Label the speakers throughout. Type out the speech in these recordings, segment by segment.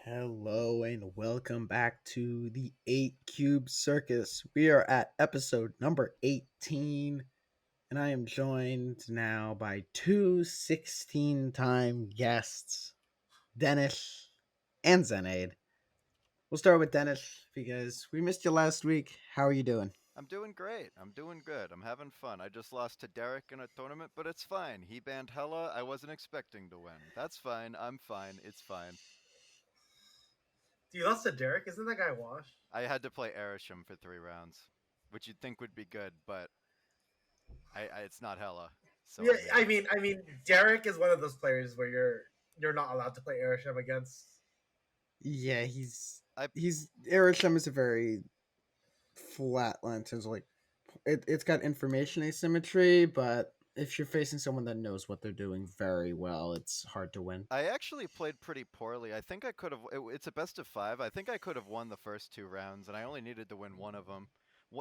Speaker 1: Hello and welcome back to the 8 Cube Circus. We are at episode number 18, and I am joined now by two 16-time guests, Denish and Xenaid. We'll start with Denish because we missed you last week. How are you doing?
Speaker 2: I'm doing great. I'm doing good. I'm having fun. I just lost to Derek in a tournament, but it's fine. He banned Hella. I wasn't expecting to win. That's fine. I'm fine. It's fine.
Speaker 3: You lost to Derek? Isn't that guy washed?
Speaker 2: I had to play Erisham for 3 rounds, which you'd think would be good, but it's not Hella. So
Speaker 3: Yeah,
Speaker 2: I mean,
Speaker 3: I mean, Derek is one of those players where you're not allowed to play Airship against.
Speaker 1: Yeah, he's
Speaker 2: I
Speaker 1: he's Erisham is a very flat line in terms of like it's got information asymmetry, but if you're facing someone that knows what they're doing very well, it's hard to win.
Speaker 2: I actually played pretty poorly. I think I could have. It's a best of five. I think I could have won the first 2 rounds, and I only needed to win one of them.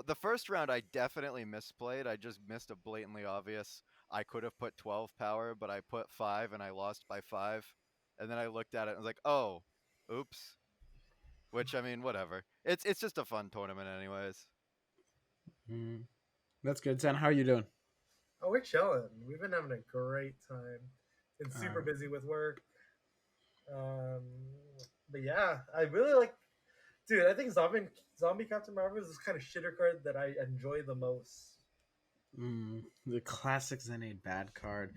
Speaker 2: The first round, I definitely misplayed. I just missed a blatantly obvious. I could have put 12 power, but I put five, and I lost by five. And then I looked at it and was like, "Oh, oops." Which I mean, whatever. It's just a fun tournament, anyways.
Speaker 1: Mm, that's good. Zen, how are you doing?
Speaker 3: Oh, we're chilling. We've been having a great time. Been
Speaker 1: Uh,
Speaker 3: super busy with work. Um, but yeah, I really like, dude. I think Zombie Captain Marvel is this kind of shitter card that I enjoy the most.
Speaker 1: the classic Xenaid bad card.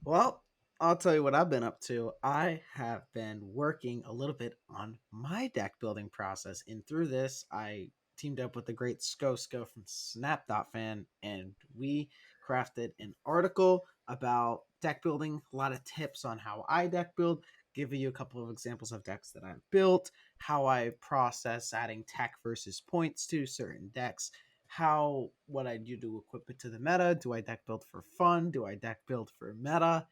Speaker 1: Well, I'll tell you what I've been up to. I have been working a little bit on my deck building process, and through this, I teamed up with the great Sko from Snap.fan, and we crafted an article about deck building, a lot of tips on how I deck build, give you a couple of examples of decks that I've built, how I process adding tech versus points to certain decks, how what I do to equip it to the meta. Do I deck build for fun? Do I deck build for meta?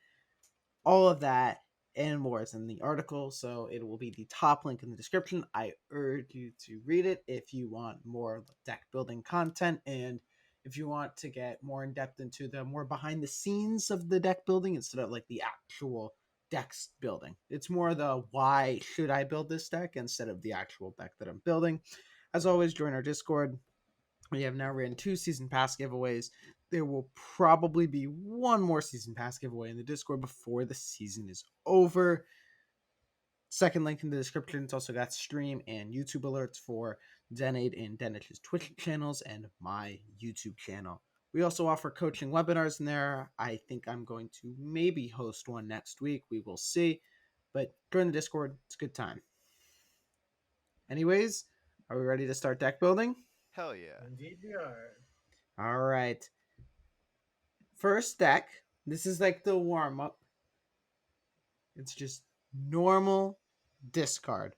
Speaker 1: All of that and more is in the article, so it will be the top link in the description. I urge you to read it if you want more deck building content and if you want to get more in depth into the more behind the scenes of the deck building instead of like the actual decks building. It's more the why should I build this deck instead of the actual deck that I'm building. As always, join our Discord. We have now ran two season pass giveaways. There will probably be one more season pass giveaway in the Discord before the season is over. Second link in the description. It's also got stream and YouTube alerts for Xenaid and Denish's Twitch channels and my YouTube channel. We also offer coaching webinars in there. I think I'm going to maybe host one next week. We will see. But join the Discord. It's a good time. Anyways, are we ready to start deck building?
Speaker 2: Hell yeah.
Speaker 3: Indeed, we are.
Speaker 1: All right. First deck, this is like the warm up. It's just normal discard.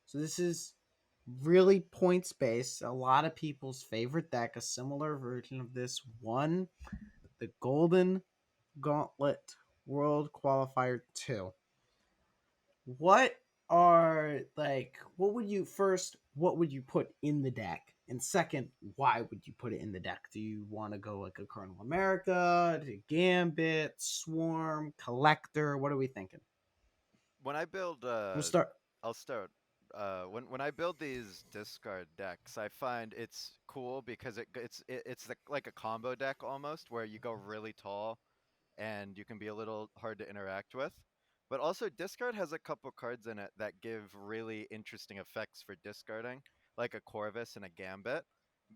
Speaker 1: So this is really points based. A lot of people's favorite deck, a similar version of this one, the Golden Gauntlet World Qualifier 2. What would you first, what would you put in the deck? And second, why would you put it in the deck? Do you want to go like a Colonel America, to Gambit, Swarm, Collector? What are we thinking?
Speaker 2: When I build,
Speaker 1: We'll start.
Speaker 2: I'll start. When I build these discard decks, I find it's cool because it's like a combo deck almost, where you go really tall and you can be a little hard to interact with. But also, discard has a couple cards in it that give really interesting effects for discarding, like a Corvus and a Gambit.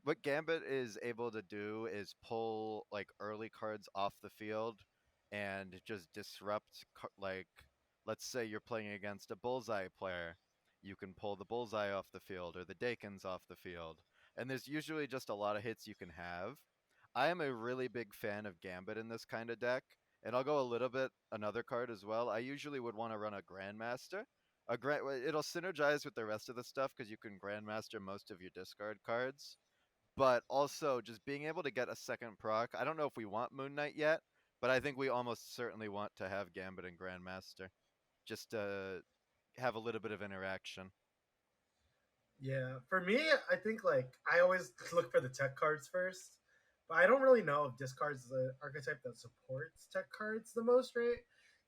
Speaker 2: What Gambit is able to do is pull like early cards off the field and just disrupt, like, let's say you're playing against a Bullseye player. You can pull the Bullseye off the field or the Dakins off the field. And there's usually just a lot of hits you can have. I am a really big fan of Gambit in this kind of deck, and I'll go a little bit another card as well. I usually would want to run a Grandmaster. It'll synergize with the rest of the stuff because you can Grandmaster most of your discard cards. But also just being able to get a second proc. I don't know if we want Moon Knight yet, but I think we almost certainly want to have Gambit and Grandmaster just to have a little bit of interaction.
Speaker 3: Yeah, for me, I think like I always look for the tech cards first, but I don't really know if discards is the archetype that supports tech cards the most, right?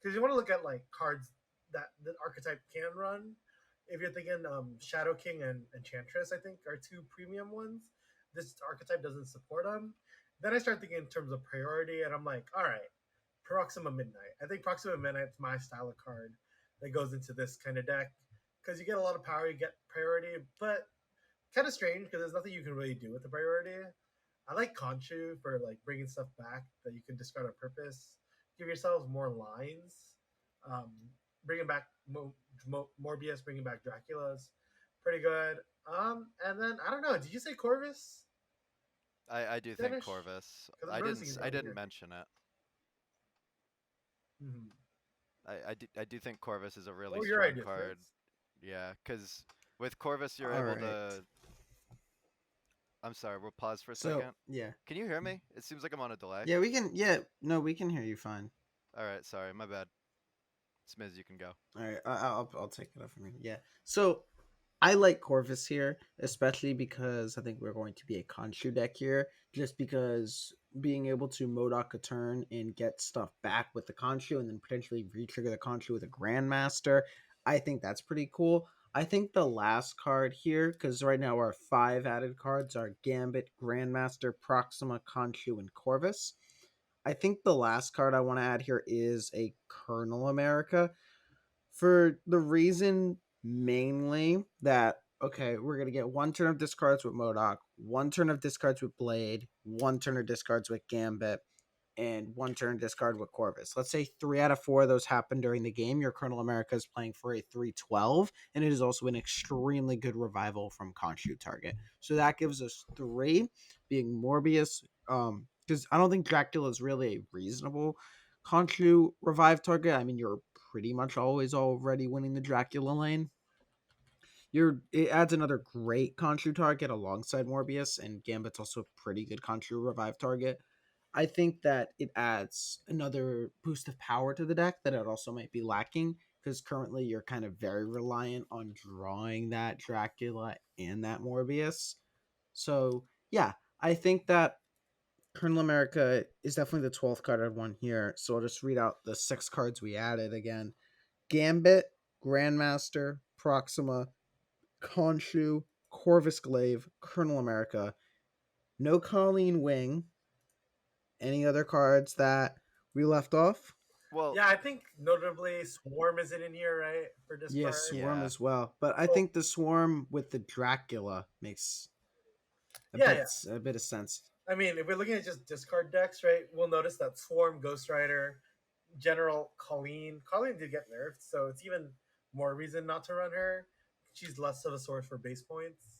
Speaker 3: Because you want to look at like cards that the archetype can run. if you're thinking Shadow King and Enchantress, I think are two premium ones. This archetype doesn't support them. Then I start thinking in terms of priority, and I'm like, all right, Proxima Midnight. I think Proxima Midnight's my style of card that goes into this kind of deck because you get a lot of power, you get priority, but kind of strange because there's nothing you can really do with the priority. I like Conchu for like bringing stuff back that you can discard on purpose. Give yourselves more lines. Um, bringing back Morbius, bringing back Dracula's pretty good. And then I don't know. Did you say Corvus,
Speaker 2: I do think
Speaker 3: Danish?
Speaker 2: Corvus.
Speaker 3: Because I'm noticing he's
Speaker 2: I
Speaker 3: not in
Speaker 2: didn't
Speaker 3: here.
Speaker 2: mention it.
Speaker 3: Mm-hmm.
Speaker 2: I do think Corvus is a
Speaker 3: What
Speaker 2: really
Speaker 3: were your
Speaker 2: strong
Speaker 3: ideas,
Speaker 2: card.
Speaker 3: Vince?
Speaker 2: Yeah, because with Corvus you're
Speaker 1: All
Speaker 2: able
Speaker 1: right.
Speaker 2: to. I'm sorry, we'll pause for a
Speaker 1: So
Speaker 2: second.
Speaker 1: yeah,
Speaker 2: Can you hear me? It seems like I'm on a delay.
Speaker 1: yeah, we can. Yeah, no, we can hear you fine.
Speaker 2: All right, sorry, my bad. Smlz, you can go.
Speaker 1: All right, I'll take it up from here. Yeah. So I like Corvus here, especially because I think we're going to be a Khonshu deck here. Just because being able to Modoc a turn and get stuff back with the Khonshu and then potentially re-trigger the Khonshu with a Grandmaster, I think that's pretty cool. I think the last card here, because right now our 5 added cards are Gambit, Grandmaster, Proxima, Khonshu, and Corvus. I think the last card I want to add here is a Colonel America for the reason mainly that okay, we're gonna get 1 turn of discards with Modoc, 1 turn of discards with Blade, 1 turn of discards with Gambit, and 1 turn discard with Corvus. Let's say 3 out of 4 of those happen during the game. Your Colonel America is playing for a 3/12, and it is also an extremely good revival from Khonshu target. So that gives us 3, being Morbius. Because I don't think Dracula is really a reasonable Khonshu revive target. I mean, you're pretty much always already winning the Dracula lane. It adds another great Khonshu target alongside Morbius, and Gambit's also a pretty good Khonshu revive target. I think that it adds another boost of power to the deck that it also might be lacking because currently you're kind of very reliant on drawing that Dracula and that Morbius. So yeah, I think that Colonel America is definitely the 12th card I'd want here. So I'll just read out the 6 cards we added again. Gambit, Grandmaster, Proxima, Khonshu, Corvus Glaive, Colonel America. No Colleen Wing. Any other cards that we left off?
Speaker 2: Well,
Speaker 3: Yeah, I think notably Swarm isn't in here, right? For
Speaker 1: Yes,
Speaker 3: discard.
Speaker 1: Swarm
Speaker 2: yeah.
Speaker 1: as well. But I
Speaker 3: So
Speaker 1: think the Swarm with the Dracula makes
Speaker 3: yeah, yeah.
Speaker 1: a bit of sense.
Speaker 3: I mean, if we're looking at just discard decks, right, we'll notice that Swarm, Ghost Rider, General Colleen. Colleen did get nerfed, so it's even more reason not to run her. She's less of a source for base points.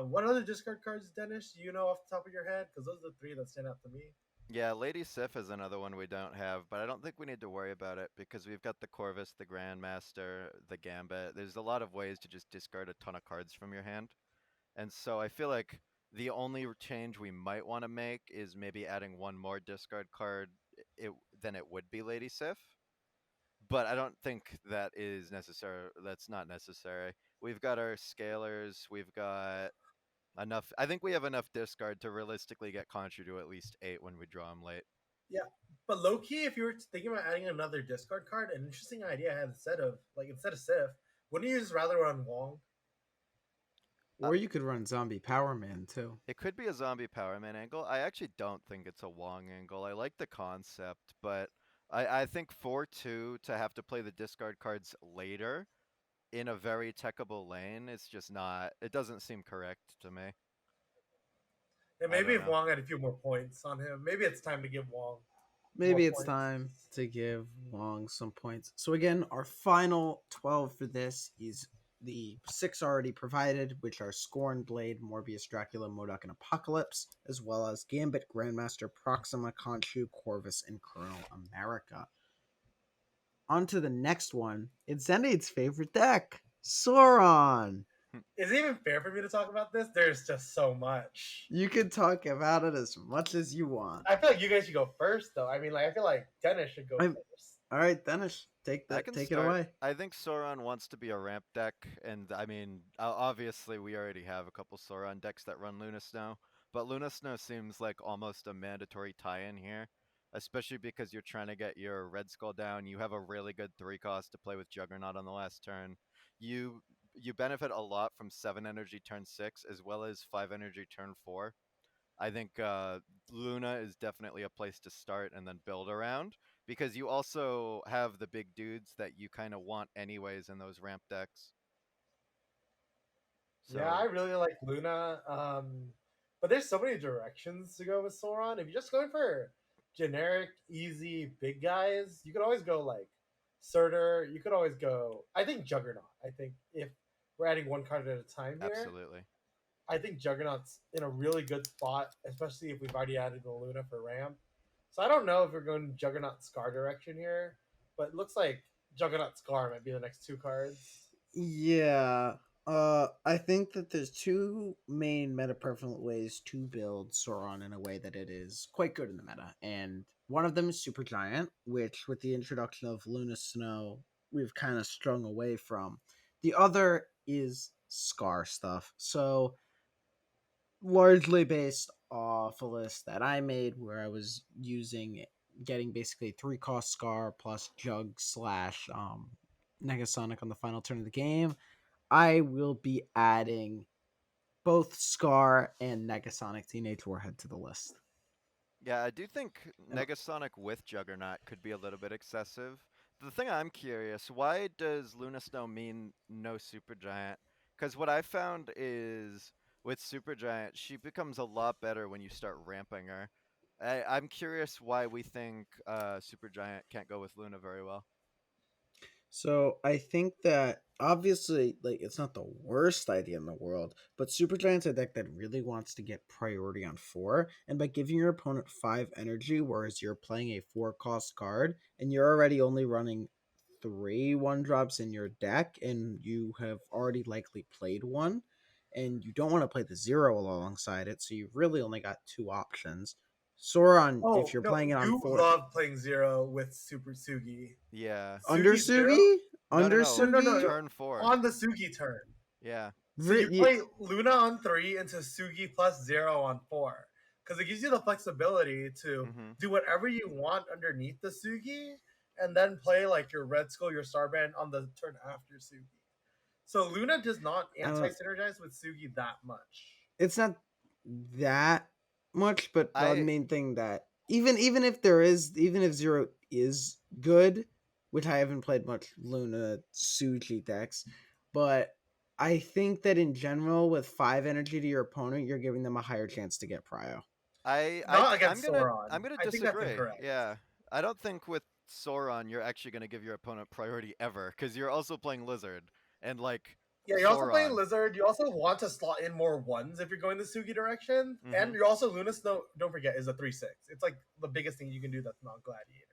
Speaker 3: What other discard cards, Denish, do you know off the top of your head? Because those are the 3 that stand out to me.
Speaker 2: Yeah, Lady Sif is another one we don't have, but I don't think we need to worry about it because we've got the Corvus, the Grandmaster, the Gambit. There's a lot of ways to just discard a ton of cards from your hand. And so I feel like the only change we might want to make is maybe adding one more discard card it, than it would be Lady Sif. But I don't think that is necessary. That's not necessary. We've got our scalers. We've got enough. I think we have enough discard to realistically get Contra to at least 8 when we draw him late.
Speaker 3: Yeah, but low key, if you were thinking about adding another discard card, an interesting idea I had instead of Sif, wouldn't you just rather run Wong?
Speaker 2: Uh,
Speaker 1: Or you could run Zombie Power Man too.
Speaker 2: it could be a zombie Power Man angle. I actually don't think it's a Wong angle. I like the concept, but I think 4-2 to have to play the discard cards later in a very techable lane is just not. It doesn't seem correct to me.
Speaker 3: And
Speaker 2: I
Speaker 3: maybe
Speaker 2: don't
Speaker 3: if
Speaker 2: know.
Speaker 3: Wong had a few more points on him, maybe it's time to give Wong more
Speaker 1: Maybe it's
Speaker 3: points.
Speaker 1: time to give Wong some points. So again, our final 12 for this is the 6 already provided, which are Scorn, Blade, Morbius, Dracula, Modoc, and Apocalypse, as well as Gambit, Grandmaster, Proxima, Khonshu, Corvus, and Colonel America. On to the next one. It's Xenaid's favorite deck, Sauron.
Speaker 3: Is it even fair for me to talk about this? There's just so much.
Speaker 1: You can talk about it as much as you want.
Speaker 3: I feel like you guys should go first, though. I mean, like I feel like Dennis should go
Speaker 1: I'm-
Speaker 3: first.
Speaker 1: All right, Denish,
Speaker 2: I can
Speaker 1: take it
Speaker 2: start.
Speaker 1: away.
Speaker 2: I think Sauron wants to be a ramp deck, and I mean, obviously we already have a couple Sauron decks that run Luna Snow, but Luna Snow seems like almost a mandatory tie-in here, especially because you're trying to get your Red Skull down. You have a really good 3 cost to play with Juggernaut on the last turn. You you benefit a lot from 7 energy turn 6 as well as 5 energy turn 4. I think Luna is definitely a place to start and then build around because you also have the big dudes that you kind of want anyways in those ramp decks.
Speaker 3: Yeah, I
Speaker 2: So
Speaker 3: really like Luna. But there's so many directions to go with Sauron. If you're just going for generic, easy, big guys, you could always go like Surtur. You could always go. I think Juggernaut. I think if we're adding one card at a time here,
Speaker 2: absolutely.
Speaker 3: I think Juggernaut's in a really good spot, especially if we've already added the Luna for ramp. So I don't know if we're going Juggernaut Scar direction here, but it looks like Juggernaut Scar might be the next two cards.
Speaker 1: Yeah. I think that there's two main meta prevalent ways to build Sauron in a way that it is quite good in the meta. And one of them is Super Giant, which with the introduction of Luna Snow, we've kind of strung away from. The other is Scar stuff. So largely based off a list that I made where I was getting basically 3 cost Scar plus Jug slash Negasonic on the final turn of the game. I will be adding both Scar and Negasonic Teenage Warhead to the list.
Speaker 2: Yeah, I do think
Speaker 1: And
Speaker 2: Negasonic with Juggernaut could be a little bit excessive. The thing I'm curious, why does Luna Snow mean no Supergiant? Because what I found is with Supergiant, she becomes a lot better when you start ramping her. I'm curious why we think Supergiant can't go with Luna very well.
Speaker 1: So I think that obviously, like, it's not the worst idea in the world, but Supergiant's a deck that really wants to get priority on 4, and by giving your opponent 5 energy, whereas you're playing a 4 cost card, and you're already only running 3 1 drops in your deck, and you have already likely played one, and you don't want to play the 0 alongside it, so you've really only got 2 options. Sauron, if
Speaker 3: Oh
Speaker 1: you're
Speaker 3: no,
Speaker 1: playing it on
Speaker 3: you
Speaker 1: 4,
Speaker 3: love playing Zero with Super Sugi.
Speaker 2: Yeah.
Speaker 1: under
Speaker 3: Sugi Zero?
Speaker 1: Sugi?
Speaker 2: No, no,
Speaker 1: Under
Speaker 2: no.
Speaker 1: Sugi?
Speaker 2: Turn 4.
Speaker 3: On the Sugi turn.
Speaker 2: Yeah.
Speaker 3: So you play Luna on 3 into Sugi plus 0 on 4. Because it gives you the flexibility to
Speaker 2: Mm-hmm.
Speaker 3: do whatever you want underneath the Sugi and then play like your Red Skull, your Starband on the turn after Sugi. So Luna does not anti-synergize with Sugi that much.
Speaker 1: It's not that much, but the
Speaker 2: I
Speaker 1: main thing that even if 0 is good, which I haven't played much Luna Suji decks, but I think that in general with 5 energy to your opponent, you're giving them a higher chance to get prio.
Speaker 3: Not
Speaker 2: I'm
Speaker 3: against
Speaker 2: gonna
Speaker 3: Sauron.
Speaker 2: I'm gonna
Speaker 3: I think that's
Speaker 2: disagree.
Speaker 3: incorrect.
Speaker 2: Yeah, I don't think with Sauron you're actually gonna give your opponent priority ever because you're also playing Lizard and like
Speaker 3: Yeah, you're also playing
Speaker 2: Sauron.
Speaker 3: Lizard. You also want to slot in more ones if you're going the Sugi direction. And
Speaker 2: Mhm.
Speaker 3: you're also Luna Snow, don't forget, is a 3/6. It's like the biggest thing you can do that's not Gladiator.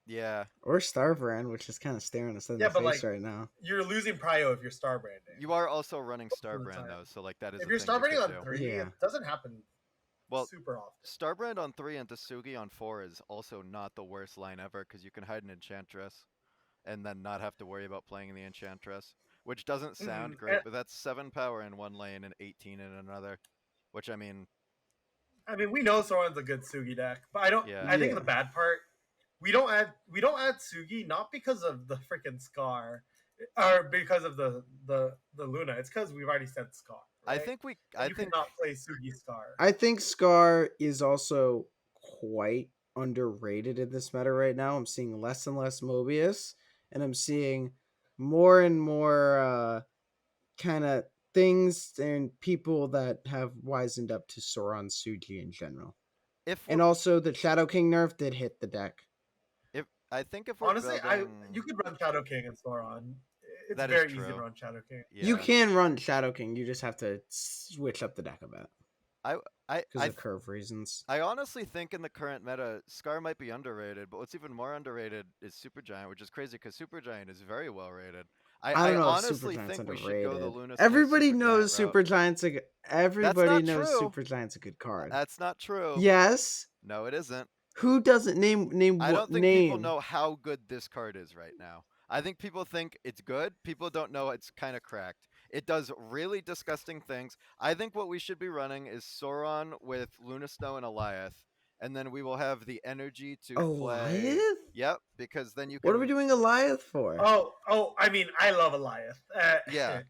Speaker 2: Yeah,
Speaker 1: Or Starbrand, which is kind of staring us in
Speaker 3: Yeah,
Speaker 1: the
Speaker 3: but
Speaker 1: face
Speaker 3: like
Speaker 1: right now.
Speaker 3: you're losing prio if you're star branding.
Speaker 2: you are also running
Speaker 3: Most of the
Speaker 2: Starbrand
Speaker 3: time.
Speaker 2: though, so like that is
Speaker 3: If
Speaker 2: a
Speaker 3: you're
Speaker 2: thing
Speaker 3: star
Speaker 2: you
Speaker 3: branding
Speaker 2: could
Speaker 3: on
Speaker 2: do.
Speaker 3: 3,
Speaker 1: Yeah.
Speaker 3: it doesn't happen
Speaker 2: Well,
Speaker 3: super often.
Speaker 2: Starbrand on 3 and Tasugi on 4 is also not the worst line ever because you can hide an Enchantress and then not have to worry about playing the Enchantress, which doesn't sound great,
Speaker 3: And,
Speaker 2: but that's 7 power in one lane and 18 in another, which I mean,
Speaker 3: I mean, we know Sauron's a good Sugi deck, but I don't.
Speaker 2: yeah.
Speaker 3: I think
Speaker 1: Yeah.
Speaker 3: the bad part we don't add Sugi not because of the freaking Scar or because of the Luna. It's because we've already said Scar. Right?
Speaker 2: I
Speaker 3: You
Speaker 2: think
Speaker 3: cannot play Sugi Scar.
Speaker 1: I think Scar is also quite underrated in this meta right now. I'm seeing less and less Mobius, and I'm seeing more and more kind of things and people that have wisened up to Sauron Suji in general.
Speaker 2: if we're
Speaker 1: And also, the Shadow King nerf did hit the deck.
Speaker 2: if I think if we're
Speaker 3: Honestly,
Speaker 2: building
Speaker 3: you could run Shadow King and Sauron. It's
Speaker 2: that is
Speaker 3: very easy to
Speaker 2: true.
Speaker 3: run Shadow King.
Speaker 1: You
Speaker 2: Yeah.
Speaker 1: can run Shadow King, you just have to switch up the deck a bit
Speaker 2: I I
Speaker 1: because
Speaker 2: I
Speaker 1: of curve reasons.
Speaker 2: I honestly think in the current meta, Scar might be underrated, but what's even more underrated is Supergiant, which is crazy because Supergiant is very well rated.
Speaker 1: I
Speaker 2: I
Speaker 1: don't know if
Speaker 2: honestly
Speaker 1: Supergiant's
Speaker 2: think we should go the
Speaker 1: underrated.
Speaker 2: Luna Snow
Speaker 1: Everybody
Speaker 2: Supergiant
Speaker 1: knows
Speaker 2: route. That's
Speaker 1: Everybody
Speaker 2: not
Speaker 1: knows
Speaker 2: true.
Speaker 1: Supergiant's a good card.
Speaker 2: That's not true.
Speaker 1: Yes.
Speaker 2: No, it isn't.
Speaker 1: Who doesn't name
Speaker 2: I
Speaker 1: what
Speaker 2: don't think people
Speaker 1: name?
Speaker 2: know how good this card is right now. I think people think it's good. People don't know it's kind of cracked. It does really disgusting things. I think what we should be running is Sauron with Luna Snow and Eliath, and then we will have the energy to play.
Speaker 1: Eliath?
Speaker 2: Yep, because then you
Speaker 1: What are we
Speaker 2: can.
Speaker 1: doing Eliath for?
Speaker 3: I mean, I love Eliath.
Speaker 2: Yeah,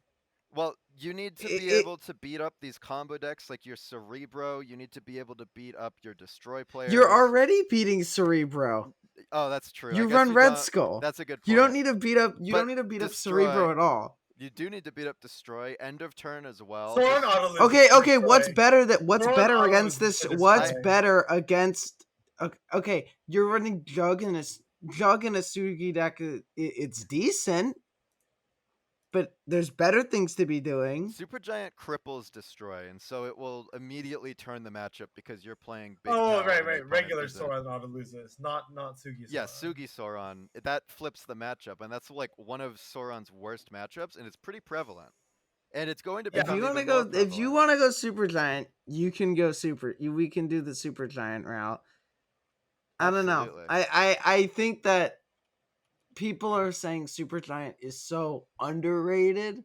Speaker 2: Well, you need to be
Speaker 1: It,
Speaker 2: able to beat up these combo decks like your Cerebro. You need to be able to beat up your Destroy
Speaker 1: you're
Speaker 2: players.
Speaker 1: already beating Cerebro.
Speaker 2: Oh, that's true. I
Speaker 1: You
Speaker 2: guess
Speaker 1: run
Speaker 2: you
Speaker 1: Red
Speaker 2: don't.
Speaker 1: Skull.
Speaker 2: That's a good
Speaker 1: You don't
Speaker 2: point.
Speaker 1: need to beat up. You
Speaker 2: But
Speaker 1: don't need to beat up
Speaker 2: Destroy,
Speaker 1: Cerebro at all.
Speaker 2: you do need to beat up Destroy. End of turn as well.
Speaker 3: Soran
Speaker 2: Just
Speaker 3: auto loses
Speaker 1: Okay,
Speaker 3: to
Speaker 1: okay. What's
Speaker 3: Destroy.
Speaker 1: better that? What's
Speaker 3: Soran
Speaker 1: better
Speaker 3: auto
Speaker 1: against
Speaker 3: loses
Speaker 1: this?
Speaker 3: to
Speaker 1: What's
Speaker 3: Destroy.
Speaker 1: better against? Okay, you're running Jug and a Sugi deck. It's decent, but there's better things to be doing.
Speaker 2: Supergiant cripples Destroy, and so it will immediately turn the matchup because you're playing big
Speaker 3: Oh,
Speaker 2: power
Speaker 3: right,
Speaker 2: and the
Speaker 3: right.
Speaker 2: opponent
Speaker 3: Regular
Speaker 2: isn't.
Speaker 3: Soran auto loses, not Sugi Soran.
Speaker 2: Yeah, Sugi Sauron. That flips the matchup, and that's like one of Sauron's worst matchups, and it's pretty prevalent. And it's going to
Speaker 3: Yeah.
Speaker 1: If
Speaker 2: become
Speaker 1: you want to
Speaker 2: even more
Speaker 1: go, if you
Speaker 2: prevalent.
Speaker 1: want to go Super Giant, you can go Super. We can do the Super Giant route. I don't know.
Speaker 2: Absolutely.
Speaker 1: I think that people are saying Supergiant is so underrated,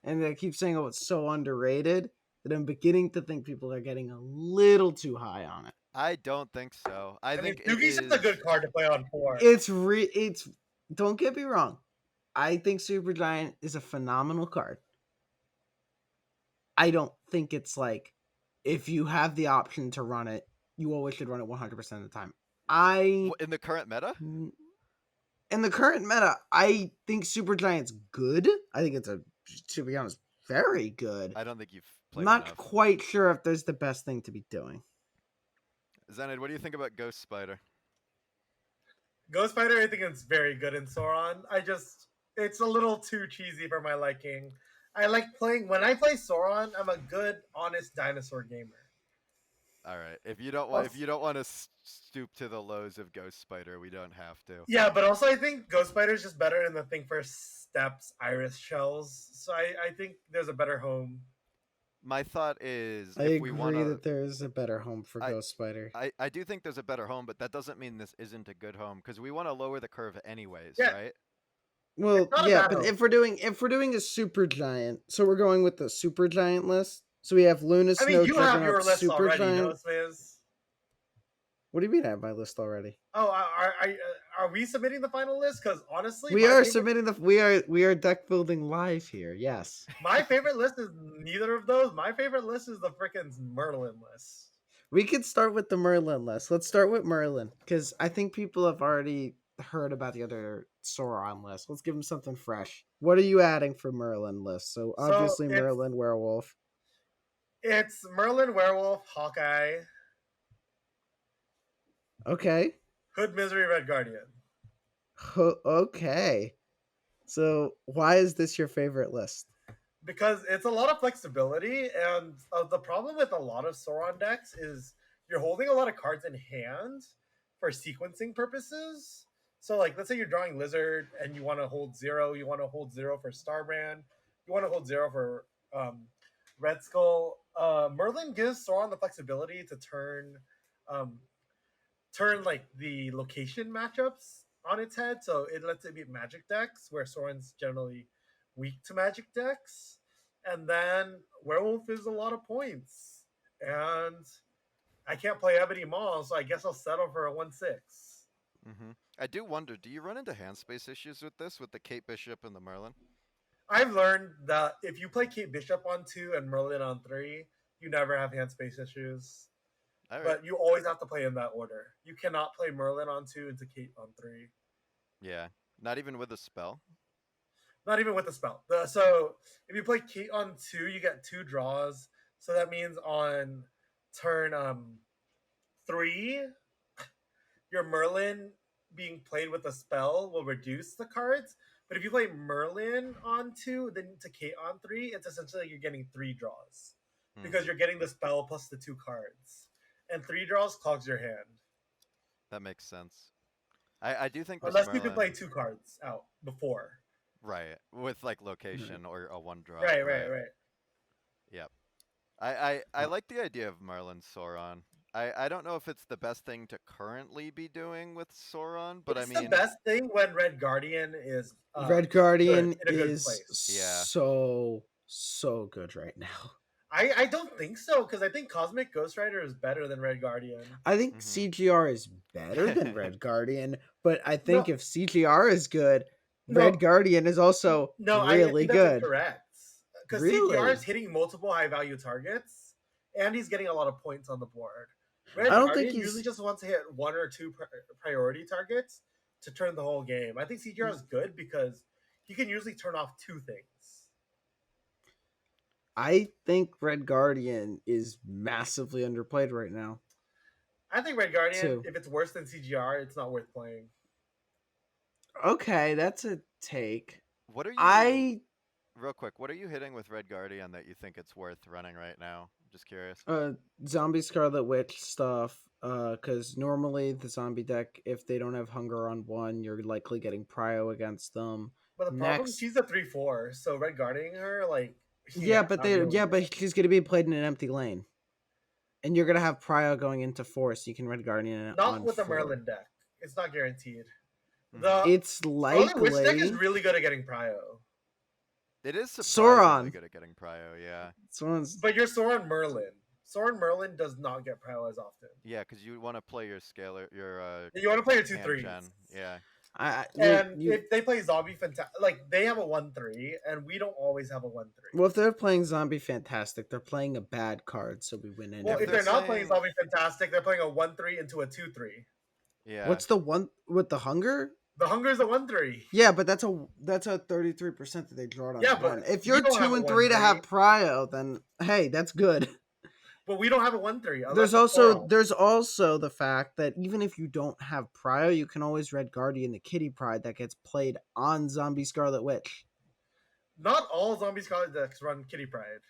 Speaker 1: and they keep saying, "Oh, it's so underrated," that I'm beginning to think people are getting a little too high on it.
Speaker 2: I don't think so. I
Speaker 3: I mean,
Speaker 2: think it
Speaker 3: Sugi's just a
Speaker 2: is.
Speaker 3: good card to play on 4.
Speaker 1: It's don't get me wrong. I think Supergiant is a phenomenal card. I don't think it's like if you have the option to run it, you always should run it 100% of the time.
Speaker 2: In the current meta?
Speaker 1: In the current meta, I think Supergiant's good. I think it's to be honest, very good.
Speaker 2: I don't think you've
Speaker 1: I'm
Speaker 2: played
Speaker 1: not
Speaker 2: enough.
Speaker 1: quite sure if there's the best thing to be doing.
Speaker 2: Xenaid, what do you think about Ghost Spider?
Speaker 3: Ghost Fighter, I think it's very good in Sauron. It's a little too cheesy for my liking. I like playing, when I play Sauron, I'm a good, honest dinosaur gamer.
Speaker 2: All right. If you don't want to stoop to the lows of Ghost Spider, we don't have to.
Speaker 3: Yeah, but also I think Ghost Spider is just better in the thing for steps, iris shells. So I think there's a better home.
Speaker 2: My thought is,
Speaker 1: I
Speaker 2: if we
Speaker 1: agree
Speaker 2: want to,
Speaker 1: that there is a better home for
Speaker 2: I-
Speaker 1: Ghost Spider.
Speaker 2: I do think there's a better home, but that doesn't mean this isn't a good home because we want to lower the curve anyways,
Speaker 3: Yeah.
Speaker 2: right?
Speaker 1: Well,
Speaker 3: not a
Speaker 1: yeah,
Speaker 3: bad
Speaker 1: but
Speaker 3: home.
Speaker 1: if we're doing a Super Giant, so we're going with the Super Giant list. So we have Luna,
Speaker 3: I
Speaker 1: Snow,
Speaker 3: mean, you have your
Speaker 1: Juggernaut,
Speaker 3: list
Speaker 1: Super
Speaker 3: already, no,
Speaker 1: Giant.
Speaker 3: Smlz?
Speaker 1: What do you mean I have my list already?
Speaker 3: Oh, are we submitting the final list? Because honestly,
Speaker 1: We are submitting the we are deck building live here. Yes.
Speaker 3: my favorite list is neither of those. My favorite list is the freaking Merlin list.
Speaker 1: We could start with the Merlin list. Let's start with Merlin because I think people have already heard about the other Sauron list. Let's give them something fresh. What are you adding for Merlin list? So obviously Merlin Werewolf.
Speaker 3: It's Merlin, Werewolf, Hawkeye,
Speaker 1: Okay.
Speaker 3: Hood, Misery, Red Guardian.
Speaker 1: Okay. So why is this your favorite list?
Speaker 3: Because it's a lot of flexibility, and the problem with a lot of Sauron decks is you're holding a lot of cards in hand for sequencing purposes. So, like, let's say you're drawing Lizard and you want to hold 0, you want to hold 0 for Starbrand, you want to hold 0 for Red Skull. Merlin gives Sauron the flexibility to turn like the location matchups on its head, so it lets it beat Magic decks where Sauron's generally weak to Magic decks. And then Werewolf is a lot of points, and I can't play Ebony Maw, so I guess I'll settle for a 1/6.
Speaker 2: Mm-hmm. I do wonder, do you run into hand space issues with this, with the Kate Bishop and the Merlin?
Speaker 3: I've learned that if you play Kate Bishop on 2 and Merlin on 3, you never have hand space issues.
Speaker 2: All right.
Speaker 3: But you always have to play in that order. You cannot play Merlin on 2 into Kate on 3.
Speaker 2: Yeah. Not even with a spell?
Speaker 3: Not even with the spell. So if you play Kate on 2, you get 2 draws. So that means on turn 3, your Merlin being played with a spell will reduce the cards. But if you play Merlin on 2, then to Kate on 3, it's essentially you're getting 3 draws. Because you're getting the spell plus the 2 cards. And 3 draws clogs your hand.
Speaker 2: That makes sense. I do think this
Speaker 3: Unless
Speaker 2: Merlin,
Speaker 3: you can play 2 cards out before.
Speaker 2: right, with like location or a 1 draw.
Speaker 3: Right.
Speaker 2: Yep. I like the idea of Merlin Sauron. I don't know if it's the best thing to currently be doing with Sauron, but
Speaker 3: It's
Speaker 2: I mean,
Speaker 3: the best thing when Red Guardian is
Speaker 1: Red Guardian
Speaker 3: in a good
Speaker 1: is
Speaker 3: place.
Speaker 2: Yeah.
Speaker 1: so good right now.
Speaker 3: I don't think so, because I think Cosmic Ghost Rider is better than Red Guardian.
Speaker 1: I think
Speaker 2: Mhm.
Speaker 1: CGR is better than Red Guardian, but I think
Speaker 3: No.
Speaker 1: if CGR is good,
Speaker 3: No.
Speaker 1: Red Guardian is also
Speaker 3: No, I
Speaker 1: really
Speaker 3: think that's
Speaker 1: good.
Speaker 3: incorrect. because CGR is
Speaker 1: Really?
Speaker 3: hitting multiple high value targets, and he's getting a lot of points on the board.
Speaker 1: I
Speaker 3: Red
Speaker 1: don't think
Speaker 3: Guardian usually
Speaker 1: he's.
Speaker 3: just wants to hit one or two priority targets to turn the whole game. I think CGR is good because he can usually turn off two things.
Speaker 1: I think Red Guardian is massively underplayed right now.
Speaker 3: I think Red Guardian,
Speaker 1: Too.
Speaker 3: if it's worse than CGR, it's not worth playing.
Speaker 1: Okay, that's a take.
Speaker 2: What are you
Speaker 1: I
Speaker 2: real quick? What are you hitting with Red Guardian that you think it's worth running right now? Just curious.
Speaker 1: Zombie Scarlet Witch stuff. Because normally the zombie deck, if they don't have hunger on one, you're likely getting prio against them.
Speaker 3: But the problem is
Speaker 1: Next,
Speaker 3: she's a 3/4, so Red Guarding her, like,
Speaker 1: yeah,
Speaker 3: yeah,
Speaker 1: but
Speaker 3: not really.
Speaker 1: but she's gonna be played in an empty lane, and you're gonna have prio going into 4, so you can Red Guardian it
Speaker 3: Not
Speaker 1: on
Speaker 3: with the
Speaker 1: 4.
Speaker 3: Merlin deck. It's not guaranteed.
Speaker 2: Mhm.
Speaker 3: The
Speaker 1: It's
Speaker 3: Scarlet Witch deck is
Speaker 1: likely
Speaker 3: really good at getting prio.
Speaker 2: It is surprisingly
Speaker 1: Sauron.
Speaker 2: good at getting prio, yeah.
Speaker 1: Someone's
Speaker 3: But you're Soren Merlin. Soren Merlin does not get prio as often.
Speaker 2: Yeah, because you want to play your scalar, your
Speaker 3: You want to play your
Speaker 2: hand
Speaker 3: 2/3s.
Speaker 2: gen. Yeah.
Speaker 3: And
Speaker 1: you,
Speaker 3: if they play Zombie Fantastic, like they have a 1/3, and we don't always have a 1/3.
Speaker 1: well, if they're playing Zombie Fantastic, they're playing a bad card, so we win in.
Speaker 3: Well,
Speaker 2: if
Speaker 3: if
Speaker 2: they're
Speaker 3: they're not playing
Speaker 2: saying-
Speaker 3: Zombie Fantastic, they're playing a 1/3 into a 2/3.
Speaker 2: Yeah.
Speaker 1: What's the one with the hunger?
Speaker 3: The Hunger is a 1/3.
Speaker 1: Yeah, but that's a 33% that they draw it on.
Speaker 3: Yeah,
Speaker 1: the
Speaker 3: but
Speaker 1: run. If
Speaker 3: we
Speaker 1: you're
Speaker 3: don't have
Speaker 1: 2
Speaker 3: a
Speaker 1: and 3 to
Speaker 3: 1/3.
Speaker 1: have prio, then hey, that's good.
Speaker 3: But we don't have a 1/3.
Speaker 1: There's also the fact that even if you don't have prio, you can always Red Guardian the Kitty Pride that gets played on Zombie Scarlet Witch.
Speaker 3: Not all Zombie Scarlet decks run Kitty Pride.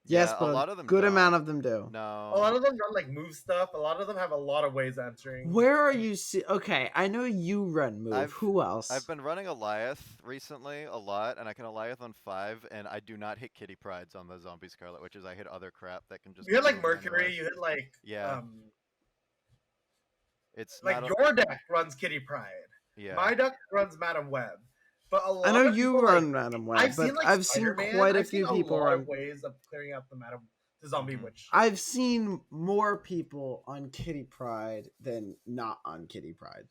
Speaker 1: Yes,
Speaker 2: Yeah,
Speaker 1: but
Speaker 2: a lot of them
Speaker 1: good
Speaker 2: don't.
Speaker 1: amount of them do.
Speaker 2: No.
Speaker 3: A lot of them run like move stuff. A lot of them have a lot of ways of answering.
Speaker 1: Where are you? Okay, I know you run move.
Speaker 2: I've-
Speaker 1: Who else?
Speaker 2: I've been running Eliath recently a lot, and I can Eliath on 5, and I do not hit Kitty Prides on the Zombie Scarlet Witches. I hit other crap that can just.
Speaker 3: You hit like
Speaker 2: move
Speaker 3: Mercury.
Speaker 2: anyway.
Speaker 3: You hit like
Speaker 2: Yeah. It's
Speaker 3: like
Speaker 2: not
Speaker 3: your deck runs Kitty Pride.
Speaker 2: yeah.
Speaker 3: My deck runs Madam Web. But a lot
Speaker 1: I know
Speaker 3: of
Speaker 1: you
Speaker 3: people,
Speaker 1: run
Speaker 3: like,
Speaker 1: Madam Web,
Speaker 3: I've
Speaker 1: but
Speaker 3: seen like
Speaker 1: I've seen
Speaker 3: Spider-Man,
Speaker 1: quite a
Speaker 3: I've seen
Speaker 1: few people
Speaker 3: a lot
Speaker 1: run.
Speaker 3: of ways of clearing out the Zombie
Speaker 2: Mhm.
Speaker 3: Witch.
Speaker 1: I've seen more people on Kitty Pride than not on Kitty Pride.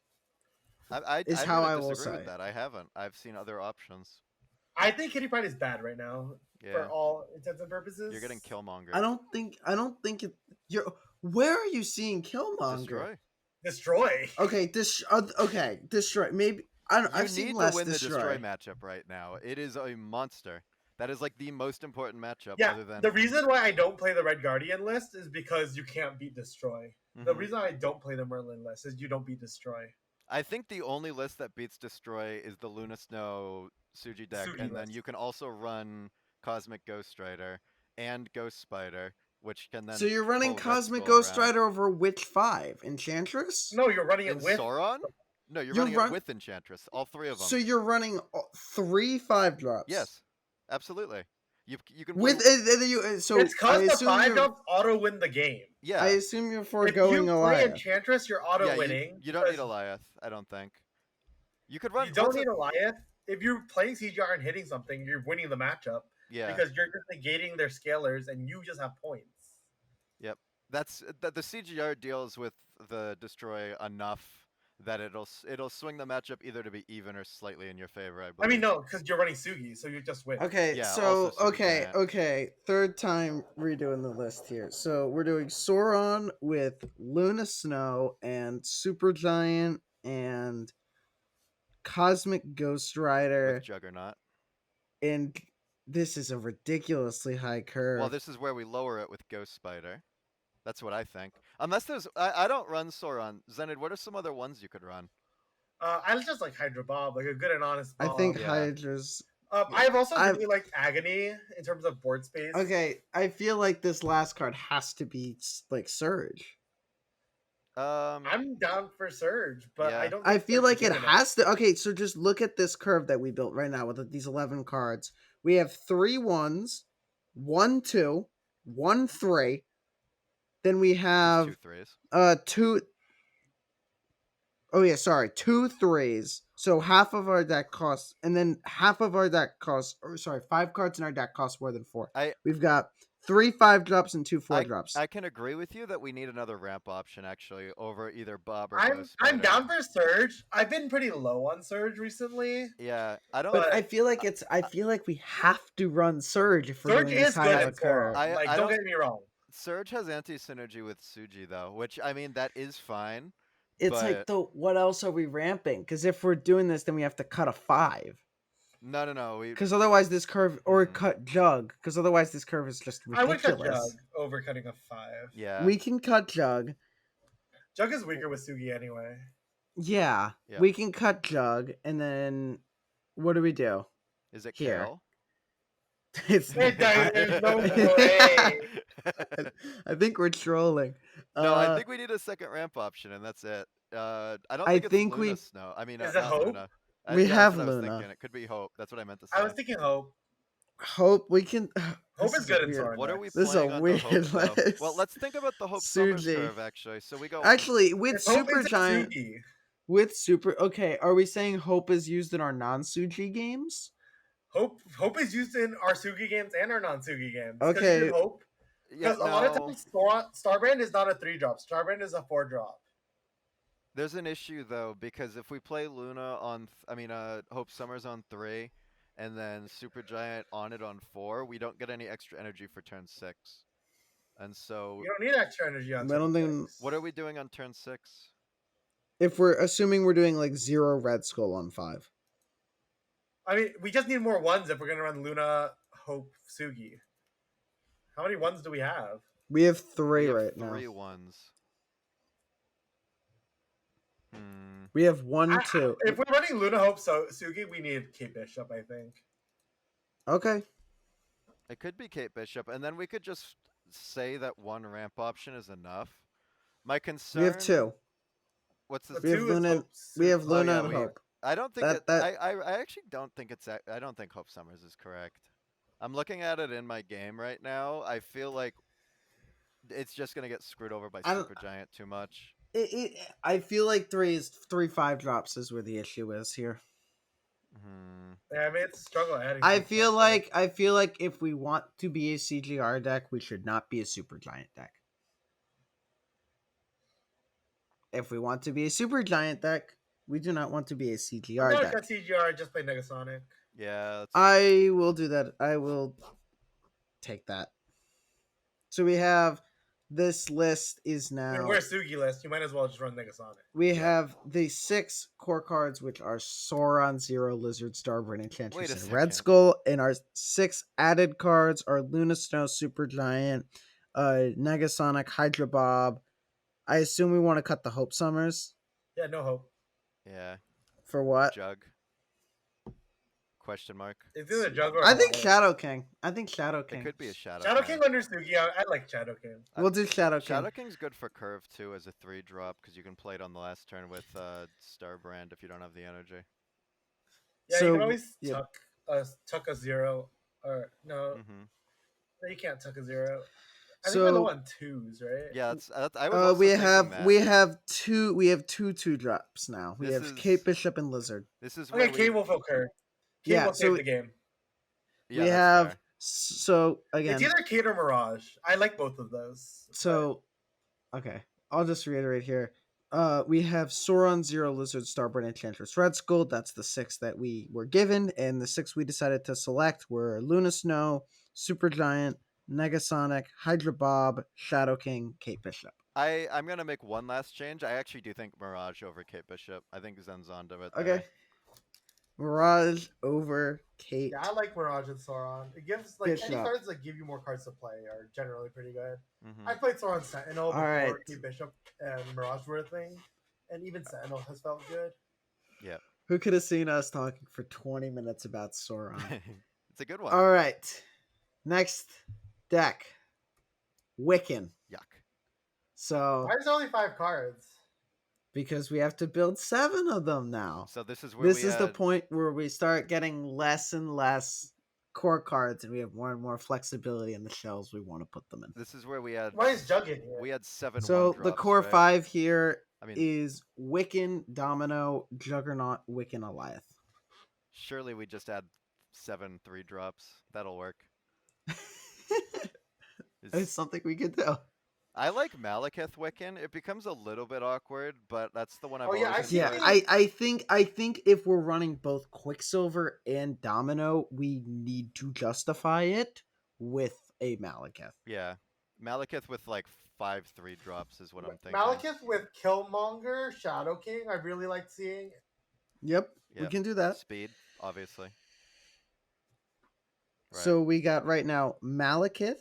Speaker 1: Is
Speaker 2: I'm
Speaker 1: how
Speaker 2: gonna
Speaker 1: I will
Speaker 2: disagree
Speaker 1: say.
Speaker 2: with that. I haven't. I've seen other options.
Speaker 3: I think Kitty Pride is bad right now for
Speaker 2: Yeah.
Speaker 3: all intents and purposes.
Speaker 2: You're getting Killmonger.
Speaker 1: I don't think it. You're. Where are you seeing Killmonger?
Speaker 2: Destroy.
Speaker 3: Destroy.
Speaker 1: Okay, destroy. Maybe I've
Speaker 2: You
Speaker 1: seen
Speaker 2: need
Speaker 1: less
Speaker 2: to win
Speaker 1: destroy.
Speaker 2: the destroy matchup right now. It is a monster. That is like the most important matchup.
Speaker 3: Yeah,
Speaker 2: Other than
Speaker 3: the reason why I don't play the Red Guardian list is because you can't beat Destroy. The
Speaker 2: Mhm.
Speaker 3: reason I don't play the Merlin list is you don't beat Destroy.
Speaker 2: I think the only list that beats destroy is the Luna Snow Suji deck,
Speaker 3: Suji
Speaker 2: and then
Speaker 3: list.
Speaker 2: you can also run Cosmic Ghost Rider and Ghost Spider, which can then.
Speaker 1: So you're running
Speaker 2: pull
Speaker 1: Cosmic
Speaker 2: Vexbull
Speaker 1: Ghost
Speaker 2: around.
Speaker 1: Rider over which 5? Enchantress?
Speaker 3: No, you're running
Speaker 2: In
Speaker 3: it with
Speaker 2: Sauron? No, you're
Speaker 1: You're
Speaker 2: running
Speaker 1: run-
Speaker 2: it with Enchantress. All 3 of them.
Speaker 1: So you're running 3 5-drops.
Speaker 2: Yes, absolutely. You can
Speaker 1: With
Speaker 2: play,
Speaker 1: so
Speaker 3: it's
Speaker 1: I
Speaker 3: because the
Speaker 1: assume
Speaker 3: 5
Speaker 1: you're,
Speaker 3: drops auto win the game.
Speaker 2: yeah.
Speaker 1: I assume you're
Speaker 3: If
Speaker 1: foregoing
Speaker 3: you play
Speaker 1: Alaya.
Speaker 3: Enchantress, you're auto
Speaker 2: Yeah,
Speaker 3: winning.
Speaker 2: you don't need
Speaker 3: because
Speaker 2: Eliath, I don't think. You could run.
Speaker 3: You don't
Speaker 2: what's
Speaker 3: need
Speaker 2: a-
Speaker 3: Eliath. If you're playing CGR and hitting something, you're winning the matchup
Speaker 2: Yeah.
Speaker 3: because you're just negating their scalers and you just have points.
Speaker 2: That's the CGR deals with the destroy enough that it'll swing the matchup either to be even or slightly in your favor. I
Speaker 3: I
Speaker 2: believe.
Speaker 3: mean, no, because you're running Sugi, so you just win.
Speaker 1: Okay,
Speaker 2: Yeah,
Speaker 1: so
Speaker 2: also Super Giant.
Speaker 1: okay, third time redoing the list here. So we're doing Sauron with Luna Snow and Super Giant and Cosmic Ghost Rider,
Speaker 2: with Juggernaut.
Speaker 1: and this is a ridiculously high curve.
Speaker 2: Well, this is where we lower it with Ghost Spider. That's what I think. Unless there's, I don't run Sauron. Xenaid, what are some other ones you could run?
Speaker 3: I just like Hydra Bob, like a good and honest
Speaker 1: I
Speaker 3: Bob.
Speaker 1: think
Speaker 2: yeah.
Speaker 1: Hydra's
Speaker 3: I've also
Speaker 1: I've-
Speaker 3: really liked Agony in terms of board space.
Speaker 1: okay. I feel like this last card has to be like Surge.
Speaker 3: I'm down for Surge, but
Speaker 2: Yeah.
Speaker 3: I don't.
Speaker 1: I
Speaker 3: think
Speaker 1: feel
Speaker 3: Surge
Speaker 1: like
Speaker 3: is
Speaker 1: it
Speaker 3: good enough.
Speaker 1: has to. Okay, so just look at this curve that we built right now with these 11 cards. We have 3 1s, 1 2, 1 3. Then we
Speaker 2: Just
Speaker 1: have
Speaker 2: 2 3s.
Speaker 1: 2. Oh yeah, sorry, 2 3s. So half of our deck costs, and then half of our deck costs. Or sorry, 5 cards in our deck cost more than 4.
Speaker 2: I-
Speaker 1: We've got 3 5-drops and 2 4-drops.
Speaker 2: I can agree with you that we need another ramp option actually over either Bob or
Speaker 3: I'm
Speaker 2: Ghost Spider.
Speaker 3: down for Surge. I've been pretty low on Surge recently.
Speaker 2: Yeah, I don't.
Speaker 1: But
Speaker 3: But
Speaker 1: I feel like we have to run Surge if we're
Speaker 3: Surge
Speaker 1: doing this
Speaker 3: is
Speaker 1: high
Speaker 3: good
Speaker 1: of a
Speaker 3: in Sauron.
Speaker 1: curve.
Speaker 3: Like,
Speaker 2: I
Speaker 3: don't
Speaker 2: don't.
Speaker 3: get me wrong.
Speaker 2: Surge has anti synergy with Suji though, which I mean that is fine.
Speaker 1: It's like,
Speaker 2: But
Speaker 1: though, what else are we ramping? Because if we're doing this, then we have to cut a 5.
Speaker 2: no. We
Speaker 1: Because otherwise this curve, or
Speaker 2: Mhm.
Speaker 1: cut Jug, because otherwise this curve is just
Speaker 3: I would cut
Speaker 1: ridiculous.
Speaker 3: Jug over cutting a 5.
Speaker 2: yeah.
Speaker 1: We can cut Jug.
Speaker 3: Jug is weaker with Sugi anyway.
Speaker 1: Yeah,
Speaker 2: Yeah.
Speaker 1: we can cut Jug, and then what do we do?
Speaker 2: Is it
Speaker 1: Here.
Speaker 2: Carol?
Speaker 1: It's
Speaker 3: There's no way.
Speaker 1: I think we're trolling.
Speaker 2: No, I think we need a second ramp option, and that's it. I don't
Speaker 1: I
Speaker 2: think it's
Speaker 1: think
Speaker 2: Luna
Speaker 1: we-
Speaker 2: Snow. I mean,
Speaker 3: Is it
Speaker 2: not
Speaker 3: Hope?
Speaker 2: Luna.
Speaker 1: We
Speaker 2: yeah,
Speaker 1: have
Speaker 2: that's what I was
Speaker 1: Luna.
Speaker 2: thinking. It could be Hope. That's what I meant to say.
Speaker 3: I was thinking Hope.
Speaker 1: Hope we can.
Speaker 3: Hope
Speaker 1: this
Speaker 3: is good in
Speaker 1: weird.
Speaker 3: Sauron.
Speaker 2: What are we
Speaker 1: This is
Speaker 2: playing
Speaker 1: a
Speaker 2: on
Speaker 1: weird
Speaker 2: the Hope though?
Speaker 1: list.
Speaker 2: Well, let's think about the Hope Summers
Speaker 1: Suji.
Speaker 2: curve actually. So we go.
Speaker 1: Actually, with
Speaker 3: If Hope
Speaker 1: Super
Speaker 3: is
Speaker 1: Giant,
Speaker 3: Sugi.
Speaker 1: with Super. Okay, are we saying Hope is used in our non-Suji games?
Speaker 3: Hope is used in our Sugi games and our non-Sugi games. 'Cause
Speaker 1: Okay.
Speaker 3: you do Hope.
Speaker 2: Yeah,
Speaker 3: Because a lot of
Speaker 2: no.
Speaker 3: times Starbrand is not a 3-drop. Starbrand is a 4-drop.
Speaker 2: There's an issue though because if we play Luna on, Hope Summers on 3, and then Supergiant on it on 4, we don't get any extra energy for turn 6. And so,
Speaker 3: You don't need extra energy on
Speaker 1: I don't
Speaker 3: turn
Speaker 1: think-
Speaker 3: 6.
Speaker 2: what are we doing on turn 6?
Speaker 1: If we're assuming we're doing like 0 Red Skull on 5.
Speaker 3: I mean, we just need more ones if we're going to run Luna, Hope, Sugi. How many ones do we have?
Speaker 1: We have
Speaker 2: We
Speaker 1: 3
Speaker 2: have
Speaker 1: right
Speaker 2: 3
Speaker 1: now.
Speaker 2: ones.
Speaker 1: We have 1, 2.
Speaker 3: If we're running Luna, Hope, Sugi, we need Kate Bishop, I think.
Speaker 1: Okay.
Speaker 2: It could be Kate Bishop, and then we could just say that one ramp option is enough. My concern.
Speaker 1: We have 2.
Speaker 2: What's the?
Speaker 3: But
Speaker 1: We have
Speaker 3: 2 is
Speaker 1: Luna-
Speaker 3: Hope,
Speaker 1: We have
Speaker 3: Sugi.
Speaker 1: Luna
Speaker 2: yeah,
Speaker 1: and
Speaker 2: we-
Speaker 1: Hope.
Speaker 2: I don't think
Speaker 1: That-
Speaker 2: I actually don't think it's. I don't think Hope Summers is correct. I'm looking at it in my game right now. I feel like it's just gonna get screwed over by
Speaker 1: I don't-
Speaker 2: Supergiant too much.
Speaker 1: I feel like 3 5-drops is where the issue is here.
Speaker 3: Yeah, I mean, it's a struggle adding.
Speaker 1: I
Speaker 3: some
Speaker 1: feel
Speaker 3: stuff.
Speaker 1: like if we want to be a CGR deck, we should not be a Super Giant deck. If we want to be a Super Giant deck, we do not want to be a
Speaker 3: I'm
Speaker 1: CGR
Speaker 3: gonna
Speaker 1: deck.
Speaker 3: cut CGR, just play Negasonic.
Speaker 2: Yeah.
Speaker 1: I will do that. I will take that. So we have this list is
Speaker 3: I
Speaker 1: now.
Speaker 3: mean, we're a Sugi list. You might as well just run Negasonic.
Speaker 1: We have the 6 core cards, which are Sauron, Zero, Lizard, Starburn, Enchantress,
Speaker 2: Wait a
Speaker 1: and Red
Speaker 2: second.
Speaker 1: Skull. And our 6 added cards are Luna Snow, Super Giant, Negasonic, Hydra Bob. I assume we want to cut the Hope Summers.
Speaker 3: Yeah, no Hope.
Speaker 2: Yeah.
Speaker 1: For what?
Speaker 2: Jug. Question mark.
Speaker 3: It's either Jug or
Speaker 1: I think
Speaker 3: Hope.
Speaker 1: Shadow King. I think Shadow
Speaker 2: It
Speaker 1: King.
Speaker 2: could be a Shadow.
Speaker 3: Shadow King under Sugi. I like Shadow King.
Speaker 1: We'll do Shadow King.
Speaker 2: Shadow King's good for curve too as a 3-drop because you can play it on the last turn with Starbrand if you don't have the energy.
Speaker 3: Yeah,
Speaker 1: So,
Speaker 3: you can always
Speaker 1: yeah.
Speaker 3: tuck a 0. Or no,
Speaker 2: Mm-hmm.
Speaker 3: no, you can't tuck a 0. I think
Speaker 1: So-
Speaker 3: we're low on 2s, right?
Speaker 2: Yeah, I was also
Speaker 1: we
Speaker 2: thinking
Speaker 1: have
Speaker 2: that.
Speaker 1: we have two 2-drops now. We
Speaker 2: This
Speaker 1: have
Speaker 2: is-
Speaker 1: Kate Bishop and Lizard.
Speaker 2: This is
Speaker 3: Okay,
Speaker 2: where
Speaker 3: Kate will feel curve. Kate
Speaker 1: Yeah,
Speaker 3: will
Speaker 1: so-
Speaker 3: save the game.
Speaker 2: Yeah,
Speaker 1: we
Speaker 2: that's
Speaker 1: have
Speaker 2: fair.
Speaker 1: so again.
Speaker 3: It's either Kate or Mirage. I like both of those.
Speaker 1: So, okay, I'll just reiterate here. We have Sauron, Zero, Lizard, Starburn, Enchantress, Red Skull. That's the 6 that we were given, and the 6 we decided to select were Luna Snow, Super Giant, Negasonic, Hydra Bob, Shadow King, Kate Bishop.
Speaker 2: I'm gonna make one last change. I actually do think Mirage over Kate Bishop. I think Zenzonda right there.
Speaker 1: Okay. Mirage over Kate.
Speaker 3: Yeah, I like Mirage and Sauron. It gives like any
Speaker 1: Bishop.
Speaker 3: cards that give you more cards to play are generally pretty good.
Speaker 2: Mhm.
Speaker 3: I played Sauron Sentinel before
Speaker 1: Alright.
Speaker 3: Kate Bishop and Mirage were a thing, and even Sentinel has felt good.
Speaker 1: Who could have seen us talking for 20 minutes about Sauron?
Speaker 2: It's a good one.
Speaker 1: All right. Next deck. Wiccan.
Speaker 2: Yuck.
Speaker 1: So,
Speaker 3: Why is there only 5 cards?
Speaker 1: because we have to build 7 of them now.
Speaker 2: So this is where
Speaker 1: This
Speaker 2: we
Speaker 1: is the
Speaker 2: add-
Speaker 1: point where we start getting less and less core cards and we have more and more flexibility in the shells we want to put them in.
Speaker 2: This is where we had.
Speaker 3: Why is Jug in here?
Speaker 2: We had 7.
Speaker 1: So the
Speaker 2: one-drops,
Speaker 1: core
Speaker 2: right?
Speaker 1: 5 here
Speaker 2: I mean,
Speaker 1: is Wiccan, Domino, Juggernaut, Wiccan, Alioth.
Speaker 2: surely we just add 7 3-drops. That'll work.
Speaker 1: It's something we could do.
Speaker 2: I like Malekith Wiccan. It becomes a little bit awkward, but that's the one I've
Speaker 3: Oh, yeah,
Speaker 2: always
Speaker 3: I've seen
Speaker 1: Yeah,
Speaker 2: enjoyed.
Speaker 1: I think if we're running both Quicksilver and Domino, we need to justify it with a Malekith.
Speaker 2: Yeah, Malekith with like 5/3 drops is what I'm thinking.
Speaker 3: Malekith with Killmonger, Shadow King. I really like seeing.
Speaker 1: Yep, we
Speaker 2: Yep.
Speaker 1: can do that.
Speaker 2: Speed, obviously. Right.
Speaker 1: So we got right now Malekith,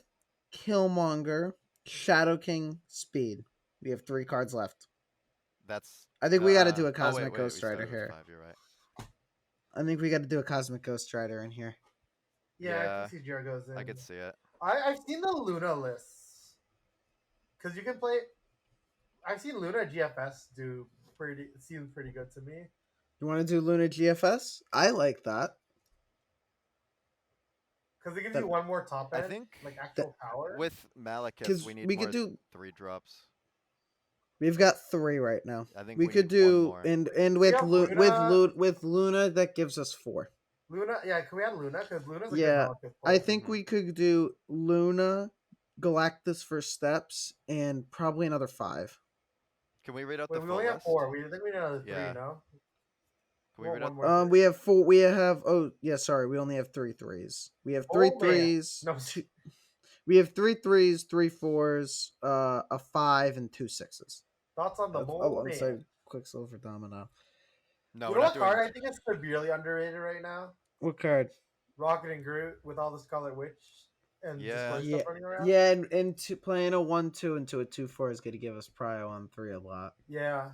Speaker 1: Killmonger, Shadow King, Speed. We have 3 cards left.
Speaker 2: That's.
Speaker 1: I think we got to do a
Speaker 2: Oh
Speaker 1: Cosmic
Speaker 2: wait,
Speaker 1: Ghost
Speaker 2: we started
Speaker 1: Rider
Speaker 2: with
Speaker 1: here.
Speaker 2: 5. You're right.
Speaker 1: I think we got to do a Cosmic Ghost Rider in here.
Speaker 3: Yeah, I
Speaker 2: Yeah,
Speaker 3: can see Jericho's in.
Speaker 2: I could see it.
Speaker 3: I've seen the Luna lists because you can play. I've seen Luna GFS do pretty. It seems pretty good to me.
Speaker 1: You want to do Luna GFS? I like that.
Speaker 3: Because it gives
Speaker 1: That-
Speaker 3: you one more top
Speaker 2: I
Speaker 3: end,
Speaker 2: think
Speaker 3: like actual power.
Speaker 2: With Malekith,
Speaker 1: 'Cause
Speaker 2: we need
Speaker 1: we
Speaker 2: more
Speaker 1: could do-
Speaker 2: 3 drops.
Speaker 1: We've got 3 right now.
Speaker 2: I think
Speaker 1: We
Speaker 2: we
Speaker 1: could
Speaker 2: need one
Speaker 1: do
Speaker 2: more.
Speaker 1: and
Speaker 3: We
Speaker 1: with
Speaker 3: have Luna.
Speaker 1: with Luna that gives us 4.
Speaker 3: Luna, yeah, can we add Luna? Because Luna's a
Speaker 1: Yeah,
Speaker 3: good Malekith
Speaker 1: I
Speaker 3: pull.
Speaker 1: think we could do Luna, Galactus for steps, and probably another 5.
Speaker 2: Can we read out
Speaker 3: Wait,
Speaker 2: the
Speaker 3: we
Speaker 2: full
Speaker 3: only have
Speaker 2: list?
Speaker 3: 4. We think we need another 3,
Speaker 2: Yeah.
Speaker 3: no?
Speaker 2: Can we read out?
Speaker 3: One more
Speaker 1: We have 4. We have sorry, we only have 3 threes. We have 3
Speaker 3: Oh, man.
Speaker 1: threes.
Speaker 3: No.
Speaker 1: We have 3 threes, 3 4s, a 5, and 2 6s.
Speaker 3: Thoughts on the
Speaker 1: I'm
Speaker 3: man.
Speaker 1: sorry, Quicksilver Domino.
Speaker 2: No,
Speaker 3: You
Speaker 2: we're
Speaker 3: know
Speaker 2: not
Speaker 3: what
Speaker 2: doing.
Speaker 3: card I think is severely underrated right now?
Speaker 1: What card?
Speaker 3: Rocket and Groot with all the Scarlet Witch and
Speaker 2: Yeah.
Speaker 3: Discord
Speaker 1: Yeah,
Speaker 3: stuff running around.
Speaker 1: yeah, and playing a 1/2 into a 2/4 is going to give us prio on 3 a lot.
Speaker 3: Yeah.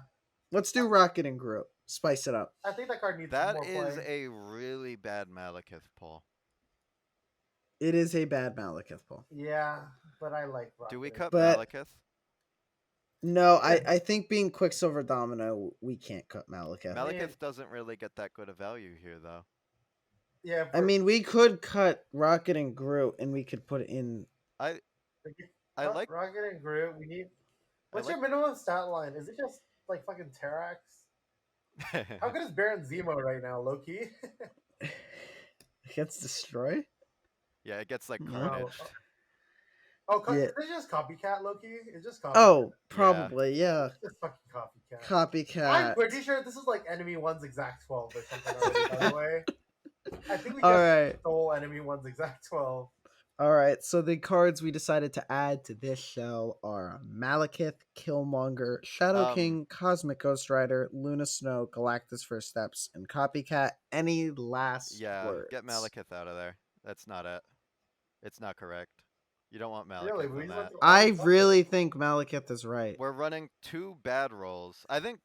Speaker 1: Let's do Rocket and Groot. Spice it up.
Speaker 3: I think that card needs
Speaker 2: That
Speaker 3: more
Speaker 2: is
Speaker 3: play.
Speaker 2: a really bad Malekith pull.
Speaker 1: It is a bad Malekith pull.
Speaker 3: Yeah, but I like Rocket.
Speaker 2: Do we
Speaker 3: and
Speaker 2: cut
Speaker 1: But-
Speaker 2: Malekith?
Speaker 1: No, I think being Quicksilver Domino, we can't cut Malekith.
Speaker 2: Malekith doesn't really get that good a value here, though.
Speaker 3: Yeah,
Speaker 1: I mean, we could cut Rocket and Groot, and we could put in.
Speaker 2: I like.
Speaker 3: Rocket and Groot. We need. What's
Speaker 2: like-
Speaker 3: your minimum stat line? Is it just like fucking Terrax? How good is Baron Zemo right now, Loki?
Speaker 1: Gets destroy.
Speaker 2: Yeah, it gets like
Speaker 1: No.
Speaker 2: carnage.
Speaker 1: Yeah.
Speaker 3: Is it just copycat Loki? It's just copycat.
Speaker 1: Oh, probably yeah.
Speaker 3: It's just fucking copycat.
Speaker 1: Copycat.
Speaker 3: I'm pretty sure this is like Enemy One's exact 12 or something already, by the way. I think we
Speaker 1: All
Speaker 3: just
Speaker 1: right.
Speaker 3: stole Enemy One's exact 12.
Speaker 1: All right, so the cards we decided to add to this show are Malekith, Killmonger, Shadow King, Cosmic Ghost Rider, Luna Snow, Galactus First Steps, and Copycat. Any last words?
Speaker 2: Get Malekith out of there. That's not it. It's not correct. You don't want Malekith
Speaker 3: Really?
Speaker 2: on
Speaker 3: We
Speaker 2: that.
Speaker 1: I really think Malekith is right.
Speaker 2: We're running 2 bad rolls. I think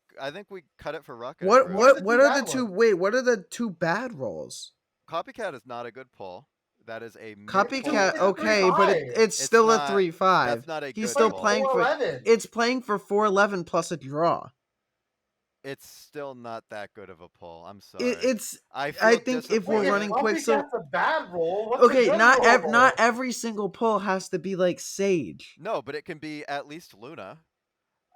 Speaker 2: we cut it for Rocket.
Speaker 1: What
Speaker 2: Groot.
Speaker 1: what are the two? Wait, what are the 2 bad rolls?
Speaker 2: Copycat is not a good pull. That is a mid
Speaker 1: Copycat,
Speaker 3: It's
Speaker 2: pull.
Speaker 1: okay,
Speaker 3: 3-5.
Speaker 1: but it's still
Speaker 2: not-
Speaker 1: a 3/5.
Speaker 2: That's not a
Speaker 1: He's
Speaker 2: good
Speaker 1: still
Speaker 2: pull.
Speaker 1: playing for.
Speaker 3: 411.
Speaker 1: It's playing for 411 plus a draw.
Speaker 2: It's still not that good of a pull. I'm sorry.
Speaker 1: It's
Speaker 2: I
Speaker 1: think if we're
Speaker 3: Wait,
Speaker 1: running
Speaker 3: Copycat's
Speaker 1: Quicksilver.
Speaker 3: a bad roll. What's a
Speaker 1: Okay,
Speaker 3: good
Speaker 1: not
Speaker 3: roll?
Speaker 1: not every single pull has to be like Sage.
Speaker 2: No, but it can be at least Luna.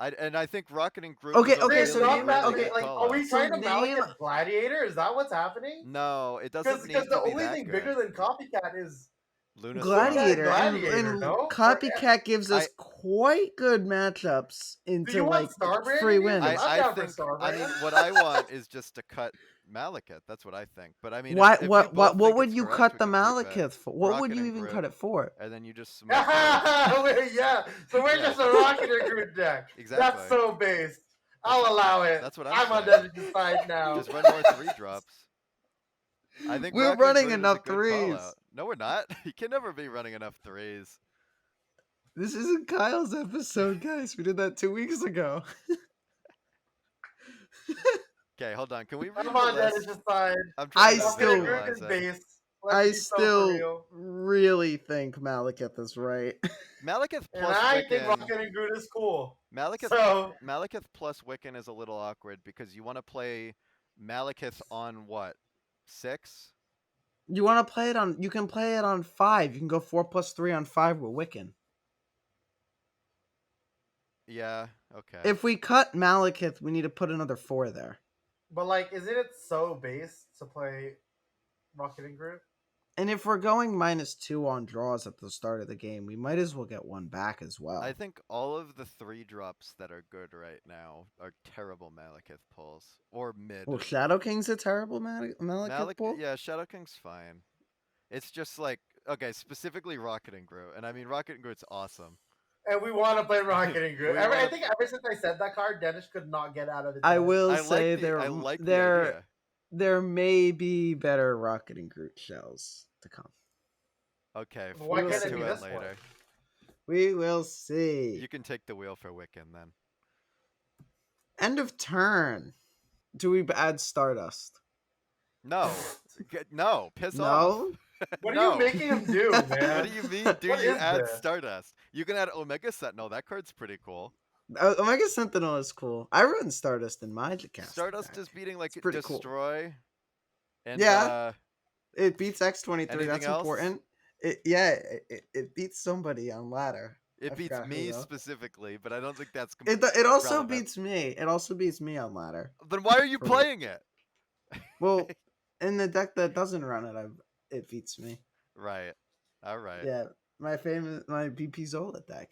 Speaker 2: I think Rocket and Groot.
Speaker 1: Okay,
Speaker 2: was a
Speaker 1: okay,
Speaker 3: Wait,
Speaker 1: so
Speaker 2: really,
Speaker 1: name-
Speaker 2: really
Speaker 1: okay,
Speaker 2: good
Speaker 3: like,
Speaker 2: call
Speaker 3: are we
Speaker 2: out.
Speaker 3: trying to
Speaker 1: So
Speaker 3: Malekith
Speaker 1: name-
Speaker 3: Gladiator? Is that what's happening?
Speaker 2: No, it doesn't need
Speaker 3: Because
Speaker 2: to
Speaker 3: the
Speaker 2: be
Speaker 3: only
Speaker 2: that
Speaker 3: thing
Speaker 2: good.
Speaker 3: bigger than Copycat is
Speaker 2: Luna
Speaker 1: Gladiator,
Speaker 3: Gladiator,
Speaker 1: and
Speaker 3: no?
Speaker 1: Copycat gives us quite good matchups
Speaker 3: Do
Speaker 1: into
Speaker 3: you want
Speaker 1: like
Speaker 3: Starbrand
Speaker 1: free
Speaker 3: in here?
Speaker 1: wins.
Speaker 3: I'm
Speaker 2: I
Speaker 3: down for
Speaker 2: think.
Speaker 3: Starbrand.
Speaker 2: I mean, what I want is just to cut Malekith. That's what I think. But I mean,
Speaker 1: What
Speaker 2: if we
Speaker 1: what
Speaker 2: both
Speaker 1: what
Speaker 2: think
Speaker 1: would
Speaker 2: it's
Speaker 1: you
Speaker 2: correct,
Speaker 1: cut
Speaker 2: we
Speaker 1: the
Speaker 2: can keep it.
Speaker 1: Malekith for? What would
Speaker 2: Rocket
Speaker 1: you
Speaker 2: and
Speaker 1: even
Speaker 2: Groot.
Speaker 1: cut it for?
Speaker 2: And then you just smash it.
Speaker 3: Yeah, so we're
Speaker 2: Yeah.
Speaker 3: just a Rocket and Groot deck.
Speaker 2: Exactly.
Speaker 3: That's so based. I'll allow it.
Speaker 2: That's what I'm
Speaker 3: on
Speaker 2: saying.
Speaker 3: Denish's side now.
Speaker 2: Just run more 3-drops. I think
Speaker 1: We're
Speaker 2: Rocket and
Speaker 1: running
Speaker 2: Groot is a
Speaker 1: enough
Speaker 2: good
Speaker 1: threes.
Speaker 2: call-out. No, we're not. You can never be running enough 3s.
Speaker 1: This isn't Kyle's episode, guys. We did that 2 weeks ago.
Speaker 2: Okay, hold on. Can we read
Speaker 3: I'm
Speaker 2: the
Speaker 3: on
Speaker 2: list?
Speaker 3: Denish's side.
Speaker 2: I'm
Speaker 1: I
Speaker 2: trying to
Speaker 3: Rocket
Speaker 1: still-
Speaker 3: and Groot
Speaker 2: visualize
Speaker 3: is
Speaker 2: it.
Speaker 3: base. Let's
Speaker 1: I
Speaker 3: be so for
Speaker 1: still
Speaker 3: real.
Speaker 1: really think Malekith is right.
Speaker 2: Malekith
Speaker 3: And
Speaker 2: plus
Speaker 3: I think
Speaker 2: Wiccan.
Speaker 3: Rocket and Groot is cool.
Speaker 2: Malekith
Speaker 3: So
Speaker 2: Malekith plus Wiccan is a little awkward because you want to play Malekith on what? 6?
Speaker 1: You want to play it on? You can play it on 5. You can go 4+3 on 5 with Wiccan.
Speaker 2: Yeah, okay.
Speaker 1: If we cut Malekith, we need to put another 4 there.
Speaker 3: but like, isn't it so base to play Rocket and Groot?
Speaker 1: And if we're going -2 on draws at the start of the game, we might as well get one back as well.
Speaker 2: I think all of the 3-drops that are good right now are terrible Malekith pulls. Or mid.
Speaker 1: Well, Shadow King's a terrible Malekith pull.
Speaker 2: Yeah, Shadow King's fine. It's just like, okay, specifically Rocket and Groot. And I mean, Rocket and Groot's awesome.
Speaker 3: And we want to play Rocket and Groot.
Speaker 2: We
Speaker 3: I
Speaker 2: wanna-
Speaker 3: think ever since I said that card, Denish could not get out of his
Speaker 1: I
Speaker 3: head.
Speaker 1: will
Speaker 2: I
Speaker 1: say
Speaker 2: like the idea.
Speaker 1: there may be better Rocket and Groot shells to come.
Speaker 2: Okay,
Speaker 3: Why
Speaker 2: we'll
Speaker 1: can't
Speaker 2: get
Speaker 1: it
Speaker 2: to
Speaker 1: be
Speaker 2: it
Speaker 3: this one?
Speaker 2: later.
Speaker 1: We will see.
Speaker 2: You can take the wheel for Wiccan then.
Speaker 1: End of turn. Do we add Stardust?
Speaker 2: No. No, piss off.
Speaker 1: No?
Speaker 3: What
Speaker 2: No.
Speaker 3: are you making him do, man?
Speaker 2: What do you mean? Do
Speaker 3: What
Speaker 2: you
Speaker 3: is
Speaker 2: add
Speaker 3: this?
Speaker 2: Stardust? You can add Omega Sentinel. That card's pretty cool.
Speaker 1: Omega Sentinel is cool. I run Stardust in my cast.
Speaker 2: Stardust is beating like
Speaker 1: It's pretty cool.
Speaker 2: Destroy. And
Speaker 1: Yeah. It beats X-23.
Speaker 2: Anything
Speaker 1: That's
Speaker 2: else?
Speaker 1: important. It beats somebody on ladder.
Speaker 2: it
Speaker 1: I
Speaker 2: beats
Speaker 1: forgot who,
Speaker 2: me
Speaker 1: though.
Speaker 2: specifically, but I don't think that's
Speaker 1: It also
Speaker 2: relevant.
Speaker 1: beats me. It also beats me on ladder.
Speaker 2: Then why are you
Speaker 1: for-
Speaker 2: playing it?
Speaker 1: Well, in the deck that doesn't run it, it beats me.
Speaker 2: Right. All right.
Speaker 1: Yeah, my BP Zola deck.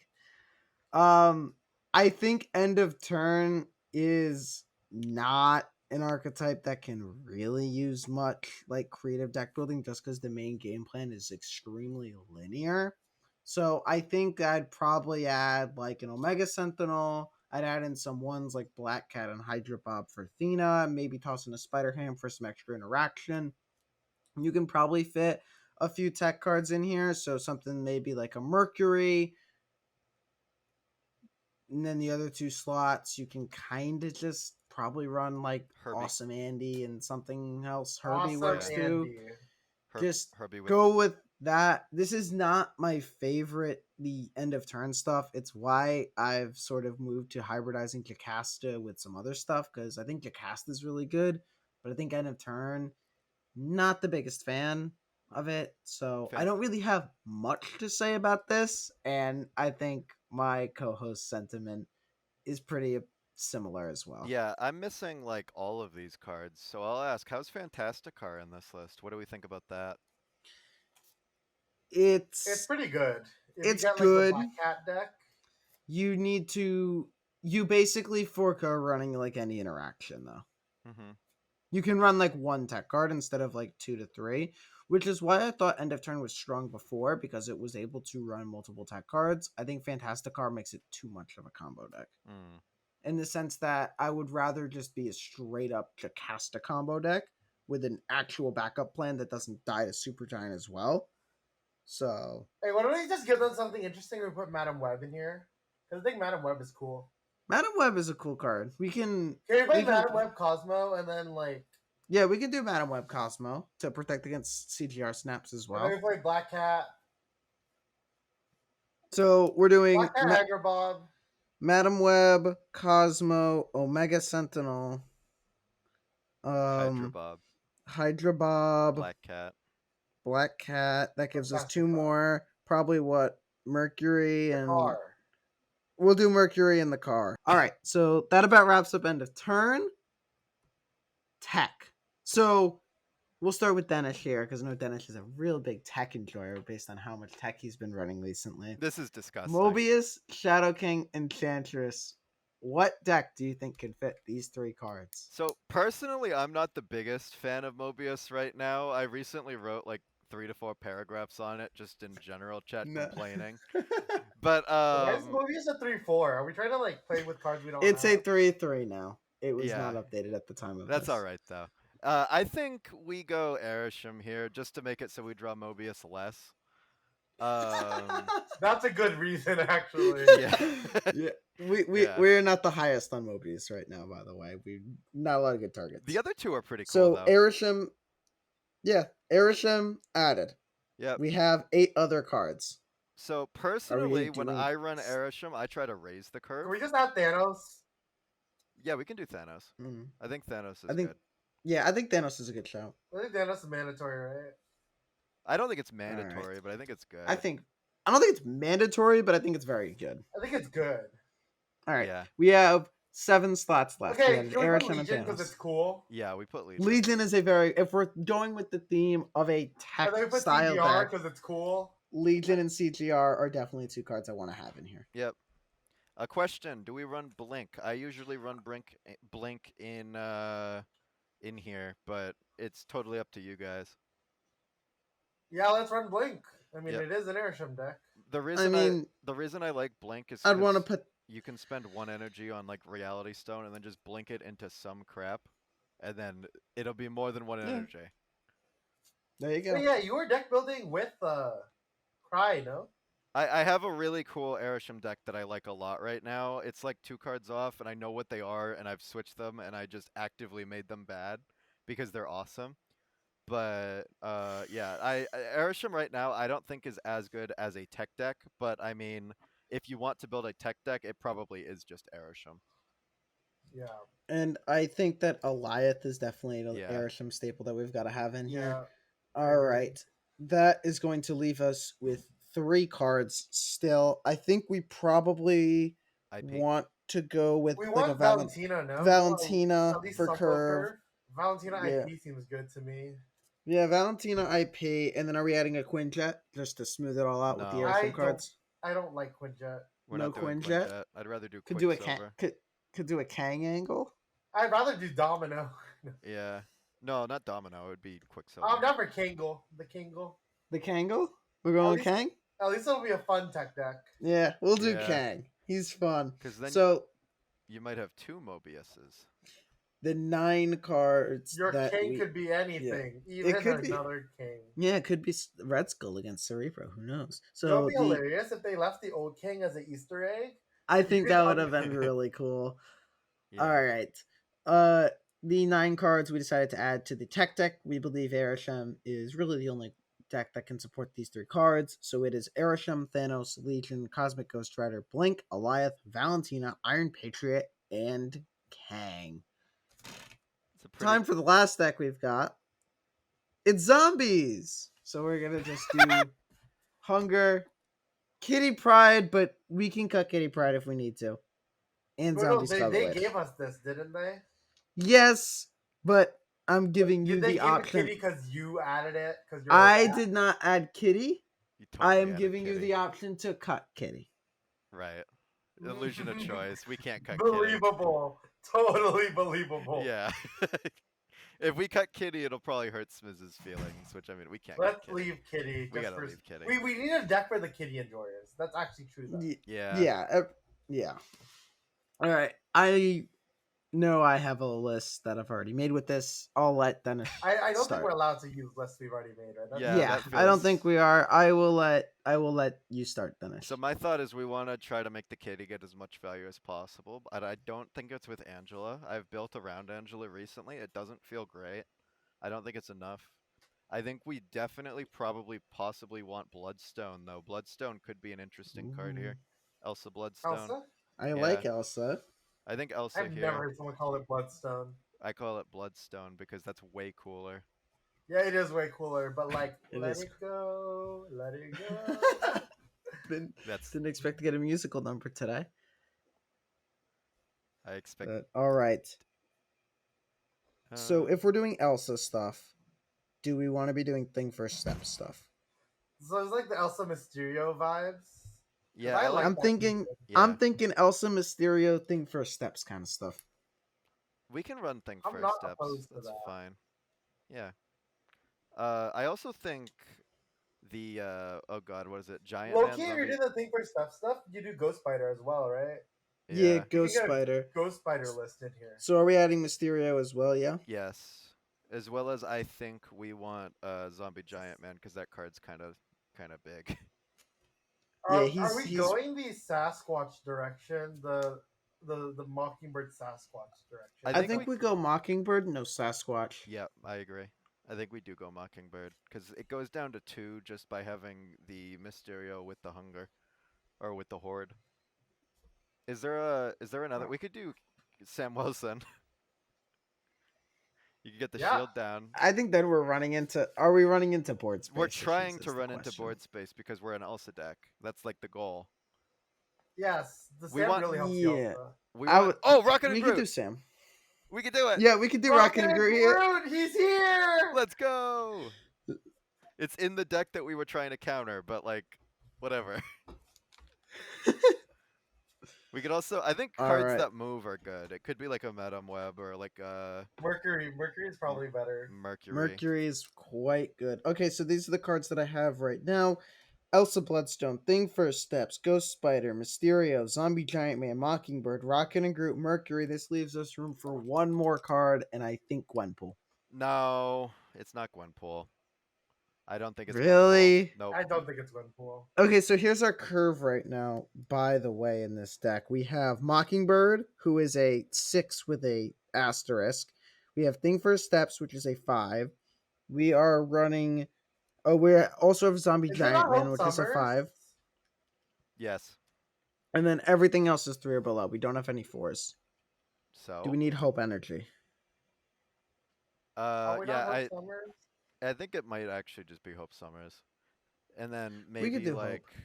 Speaker 1: I think end of turn is not an archetype that can really use much like creative deck building just because the main game plan is extremely linear. So I think I'd probably add like an Omega Sentinel. I'd add in some ones like Black Cat and Hydra Bob for Athena, maybe toss in a Spider Ham for some extra interaction. You can probably fit a few tech cards in here, so something maybe like a Mercury. And then the other 2 slots, you can kind of just probably run like
Speaker 2: Herbie.
Speaker 1: Awesome Andy and something else. Herbie
Speaker 3: Awesome
Speaker 1: works too.
Speaker 3: Andy.
Speaker 1: Just
Speaker 2: Herbie with
Speaker 1: go with that. This is not my favorite, the end of turn stuff. It's why I've sort of moved to hybridizing Jocasta with some other stuff, because I think Jocasta is really good, but I think end of turn, not the biggest fan of it. So
Speaker 2: Fair.
Speaker 1: I don't really have much to say about this, and I think my co-host sentiment is pretty similar as well.
Speaker 2: Yeah, I'm missing like all of these cards, so I'll ask, how's Fantastica in this list? What do we think about that?
Speaker 3: It's pretty good. If
Speaker 1: It's
Speaker 3: you get,
Speaker 1: good.
Speaker 3: Like, the Black Cat deck.
Speaker 1: You basically forego running like any interaction though.
Speaker 2: Mm-hmm.
Speaker 1: You can run like 1 tech card instead of like 2 to 3, which is why I thought end of turn was strong before, because it was able to run multiple tech cards. I think Fantastica makes it too much of a combo deck.
Speaker 2: Mm.
Speaker 1: In the sense that I would rather just be a straight up Jocasta combo deck with an actual backup plan that doesn't die to Supergiant as well. So
Speaker 3: Hey, why don't we just give them something interesting and put Madam Web in here? Because I think Madam Web is cool.
Speaker 1: Madam Web is a cool card. We can
Speaker 3: Can we play
Speaker 1: we can-
Speaker 3: Madam Web Cosmo and then
Speaker 1: Yeah, we can do Madam Web Cosmo to protect against CGR snaps as
Speaker 3: and
Speaker 1: well.
Speaker 3: then we play Black Cat,
Speaker 1: So we're doing
Speaker 3: Black Cat Hydra Bob.
Speaker 1: Madam Web, Cosmo, Omega Sentinel,
Speaker 2: Hydra Bob,
Speaker 1: Hydra Bob, Black Cat. That gives us 2 more. Probably what? Mercury and
Speaker 3: Car.
Speaker 1: we'll do Mercury in the car. All right, so that about wraps up end of turn. Tech. So we'll start with Denish here, because I know Denish is a real big tech enjoyer based on how much tech he's been running recently.
Speaker 2: This is disgusting.
Speaker 1: Mobius, Shadow King, Enchantress. What deck do you think can fit these 3 cards?
Speaker 2: So personally, I'm not the biggest fan of Mobius right now. I recently wrote like 3 to 4 paragraphs on it, just in general chat complaining. But
Speaker 3: Why is Mobius a 3/4? Are we trying to like play with cards we don't
Speaker 1: It's a
Speaker 3: have?
Speaker 1: 3/3 now. It was
Speaker 2: Yeah.
Speaker 1: not updated at the time of
Speaker 2: That's
Speaker 1: this.
Speaker 2: all right though. I think we go Erisham here just to make it so we draw Mobius less.
Speaker 3: That's a good reason, actually.
Speaker 2: Yeah.
Speaker 1: Yeah.
Speaker 2: Yeah.
Speaker 1: We're not the highest on Mobius right now, by the way. We not a lot of good targets.
Speaker 2: The other 2 are pretty cool
Speaker 1: So
Speaker 2: though.
Speaker 1: Erisham, Erisham added.
Speaker 2: Yeah.
Speaker 1: We have 8 other cards.
Speaker 2: So personally, when
Speaker 1: doing-
Speaker 2: I run Erisham, I try to raise the curve.
Speaker 3: Can we just add Thanos?
Speaker 2: Yeah, we can do Thanos.
Speaker 1: Mm.
Speaker 2: I think Thanos is
Speaker 1: I think
Speaker 2: good.
Speaker 1: Yeah, I think Thanos is a good shout.
Speaker 3: I think Thanos is mandatory, right?
Speaker 2: I don't think it's mandatory, but I think it's good.
Speaker 1: I don't think it's mandatory, but I think it's very good.
Speaker 3: I think it's good.
Speaker 1: All right.
Speaker 2: Yeah.
Speaker 1: We have 7 slots left. We
Speaker 3: Okay,
Speaker 1: had
Speaker 3: can we put
Speaker 1: Arishem and
Speaker 3: Legion because it's
Speaker 1: Thanos.
Speaker 3: cool?
Speaker 2: Yeah, we put Legion.
Speaker 1: Legion is a very, if we're going with the theme of a
Speaker 3: And
Speaker 1: tech
Speaker 3: then we put
Speaker 1: style
Speaker 3: CGR
Speaker 1: deck,
Speaker 3: because it's cool.
Speaker 1: Legion and CGR are definitely 2 cards I want to have in here.
Speaker 2: Yep. A question: do we run Blink? I usually run Blink in here, but it's totally up to you guys.
Speaker 3: Yeah, let's run Blink. I mean,
Speaker 2: Yep.
Speaker 3: it is an Airship deck.
Speaker 2: The
Speaker 1: I
Speaker 2: reason
Speaker 1: mean,
Speaker 2: the reason I like Blink is
Speaker 1: I'd want to
Speaker 2: because
Speaker 1: put,
Speaker 2: you can spend 1 energy on like Reality Stone and then just blink it into some crap, and then it'll be more than 1
Speaker 1: yeah,
Speaker 2: energy.
Speaker 1: there you
Speaker 3: But
Speaker 1: go.
Speaker 3: yeah, you were deck building with Cry, no?
Speaker 2: I have a really cool Arishem deck that I like a lot right now. It's like 2 cards off, and I know what they are, and I've switched them, and I just actively made them bad because they're awesome. But yeah, Arishem right now I don't think is as good as a tech deck, but I mean, if you want to build a tech deck, it probably is just Arishem.
Speaker 3: Yeah.
Speaker 1: And I think that Eliath is definitely an
Speaker 2: Yeah.
Speaker 1: Arishem staple that we've got to have in here.
Speaker 3: Yeah.
Speaker 1: All right. That is going to leave us with 3 cards still. I think we probably
Speaker 2: IP.
Speaker 1: want to go with
Speaker 3: We
Speaker 1: like
Speaker 3: want
Speaker 1: a
Speaker 3: Valentina, no?
Speaker 1: Valentina
Speaker 3: At least
Speaker 1: for
Speaker 3: some
Speaker 1: curve.
Speaker 3: Valentina
Speaker 1: Yeah.
Speaker 3: IP seems good to me.
Speaker 1: Yeah, Valentina IP, and then are we adding a Quinjet just to smooth it all out with the
Speaker 2: No.
Speaker 1: Airship cards?
Speaker 3: I don't like Quinjet.
Speaker 2: We're
Speaker 1: No
Speaker 2: not doing
Speaker 1: Quinjet?
Speaker 2: Quinjet. I'd rather do
Speaker 1: Could do a
Speaker 2: Quicksilver.
Speaker 1: could do a Kang angle.
Speaker 3: I'd rather do Domino.
Speaker 2: Yeah. No, not Domino. It would be Quicksilver.
Speaker 3: I'm down for Kangle. The Kangle.
Speaker 1: The Kangle? We're going with
Speaker 3: least-
Speaker 1: Kang?
Speaker 3: At least it'll be a fun tech deck.
Speaker 1: Yeah, we'll do
Speaker 2: Yeah.
Speaker 1: Kang. He's fun.
Speaker 2: Because then
Speaker 1: So
Speaker 2: you might have 2 Mobiuses.
Speaker 1: the 9 cards
Speaker 3: Your
Speaker 1: that
Speaker 3: king
Speaker 1: we,
Speaker 3: could be anything. Even
Speaker 1: could be.
Speaker 3: another king.
Speaker 1: Yeah, it could be Red Skull against Cerebro. Who knows?
Speaker 3: So it would
Speaker 1: So
Speaker 3: be hilarious if they left the old king as an Easter egg.
Speaker 1: I think
Speaker 3: could
Speaker 1: that would have been
Speaker 2: un-
Speaker 1: really cool.
Speaker 2: Yeah.
Speaker 1: All right. The 9 cards we decided to add to the tech deck. We believe Arishem is really the only deck that can support these 3 cards. So it is Arishem, Thanos, Legion, Cosmic Ghost Rider, Blink, Eliath, Valentina, Iron Patriot, and Kang.
Speaker 2: It's a pretty...
Speaker 1: Time for the last deck we've got. It's zombies. So we're gonna just do Hunger, Kitty Pride, but we can cut Kitty Pride if we need to. And
Speaker 3: But no,
Speaker 1: Zombie
Speaker 3: they
Speaker 1: Scarlet Witch.
Speaker 3: gave us this, didn't they?
Speaker 1: Yes, but I'm giving you
Speaker 3: Did they
Speaker 1: the
Speaker 3: give
Speaker 1: option.
Speaker 3: Kitty because you added it? Because
Speaker 1: I did not add Kitty.
Speaker 2: You
Speaker 1: I
Speaker 2: totally
Speaker 1: am
Speaker 2: added
Speaker 1: giving you
Speaker 2: Kitty.
Speaker 1: the option to cut Kitty.
Speaker 2: Right. Illusion of choice. We can't cut Kitty.
Speaker 3: Believable. Totally believable.
Speaker 2: Yeah. If we cut Kitty, it'll probably hurt Smlz's feelings, which I mean, we can't.
Speaker 3: Let's
Speaker 2: cut Kitty.
Speaker 3: leave Kitty.
Speaker 2: We
Speaker 3: just
Speaker 2: gotta
Speaker 3: for...
Speaker 2: leave Kitty.
Speaker 3: We need a deck for the Kitty enjoyers. That's actually true. Though.
Speaker 2: Yeah.
Speaker 1: Yeah. All right. I know I have a list that I've already made with this. I'll let Denish
Speaker 3: I don't think
Speaker 1: start.
Speaker 3: we're allowed to use lists we've already made, right?
Speaker 2: Yeah,
Speaker 1: Yeah,
Speaker 2: that
Speaker 1: I don't
Speaker 2: feels-
Speaker 1: think we are. I will let you start, Denish.
Speaker 2: So my thought is we want to try to make the Kitty get as much value as possible, but I don't think it's with Angela. I've built around Angela recently. It doesn't feel great. I don't think it's enough. I think we definitely, probably, possibly want Bloodstone, though. Bloodstone could be an interesting card here. Elsa Bloodstone.
Speaker 3: Elsa?
Speaker 1: I
Speaker 2: yeah.
Speaker 1: like Elsa.
Speaker 2: I think Elsa
Speaker 3: I've
Speaker 2: here.
Speaker 3: never heard someone call it Bloodstone.
Speaker 2: I call it Bloodstone because that's way cooler.
Speaker 3: Yeah, it is way cooler, but like,
Speaker 1: It
Speaker 3: let
Speaker 1: is.
Speaker 3: it go, let it go.
Speaker 2: That's
Speaker 1: Didn't expect to get a musical number today.
Speaker 2: I expect.
Speaker 1: But, all right. So if we're doing Elsa stuff, do we want to be doing thing first step stuff?
Speaker 3: So it's like the Elsa Mysterio vibes.
Speaker 2: yeah,
Speaker 3: I
Speaker 2: I
Speaker 3: like
Speaker 2: like.
Speaker 1: I'm
Speaker 3: that
Speaker 1: thinking
Speaker 3: music.
Speaker 2: Yeah.
Speaker 1: I'm thinking Elsa Mysterio thing first steps kind of stuff.
Speaker 2: We can run thing
Speaker 3: I'm
Speaker 2: first
Speaker 3: not
Speaker 2: steps.
Speaker 3: opposed to
Speaker 2: That's
Speaker 3: that.
Speaker 2: fine. Yeah. I also think the oh god, what is it? Giant
Speaker 3: Low
Speaker 2: Man
Speaker 3: key, if
Speaker 2: zombie.
Speaker 3: you're doing the thing for stuff, you do Ghost Spider as well, right?
Speaker 1: Yeah,
Speaker 2: Yeah.
Speaker 1: Ghost
Speaker 3: get a-
Speaker 1: Spider.
Speaker 3: Ghost Spider list in here.
Speaker 1: So are we adding Mysterio as well? Yeah.
Speaker 2: Yes. As well as I think we want Zombie Giant Man because that card's kind of big.
Speaker 1: Yeah,
Speaker 3: Are we
Speaker 1: he's-
Speaker 3: going the Sasquatch direction? The Mockingbird Sasquatch direction?
Speaker 2: I
Speaker 1: I
Speaker 2: think
Speaker 1: think
Speaker 2: we-
Speaker 1: we go Mockingbird, no Sasquatch.
Speaker 2: Yep, I agree. I think we do go Mockingbird because it goes down to 2 just by having the Mysterio with the Hunger, or with the Horde. Is there another? We could do Smlz then. You can get the
Speaker 3: Yeah.
Speaker 2: shield down.
Speaker 1: I think then we're running into. Are we running into board space?
Speaker 2: We're
Speaker 1: issues
Speaker 2: trying
Speaker 1: is
Speaker 2: to
Speaker 1: the
Speaker 2: run into
Speaker 1: question.
Speaker 2: board space because we're an Elsa deck. That's like the goal.
Speaker 3: Yes, the
Speaker 2: We
Speaker 3: Sam
Speaker 2: want
Speaker 3: really helps the
Speaker 1: Yeah,
Speaker 3: Alpha.
Speaker 2: we
Speaker 1: I
Speaker 2: want
Speaker 1: would.
Speaker 2: oh Rocket and
Speaker 1: We could do
Speaker 2: Groot.
Speaker 1: Sam.
Speaker 2: We could do it.
Speaker 1: Yeah, we could do Rocket
Speaker 3: Rocket
Speaker 1: and
Speaker 3: and
Speaker 1: Groot here.
Speaker 3: Groot, he's here.
Speaker 2: Let's go. It's in the deck that we were trying to counter, but like whatever. We could also I think
Speaker 1: All
Speaker 2: cards
Speaker 1: right.
Speaker 2: that move are good. It could be like a Madam Web or like a
Speaker 3: Mercury is probably better.
Speaker 2: Mercury.
Speaker 1: Mercury is quite good. Okay, so these are the cards that I have right now. Elsa Bloodstone, Thing First Steps, Ghost Spider, Mysterio, Zombie Giant Man, Mockingbird, Rocket and Groot, Mercury. This leaves us room for one more card, and I think Gwenpool.
Speaker 2: No, it's not Gwenpool. I don't think it's Gwenpool.
Speaker 1: Really?
Speaker 2: Nope.
Speaker 3: I don't think it's Gwenpool.
Speaker 1: Okay, so here's our curve right now. By the way, in this deck, we have Mockingbird, who is a 6 with a asterisk. We have Thing First Steps, which is a 5. We are running. Oh, we also have Zombie
Speaker 3: Is it
Speaker 1: Giant
Speaker 3: not
Speaker 1: Man,
Speaker 3: Hope
Speaker 1: which is a
Speaker 3: Summers?
Speaker 1: 5.
Speaker 2: Yes.
Speaker 1: And then everything else is 3 or below. We don't have any 4s. Do we
Speaker 2: So,
Speaker 1: need Hope Energy?
Speaker 3: Are we
Speaker 2: yeah,
Speaker 3: not Hope Summers?
Speaker 2: I think it might actually just be Hope Summers. And then
Speaker 1: We could
Speaker 2: maybe
Speaker 1: do
Speaker 2: like
Speaker 1: Hope.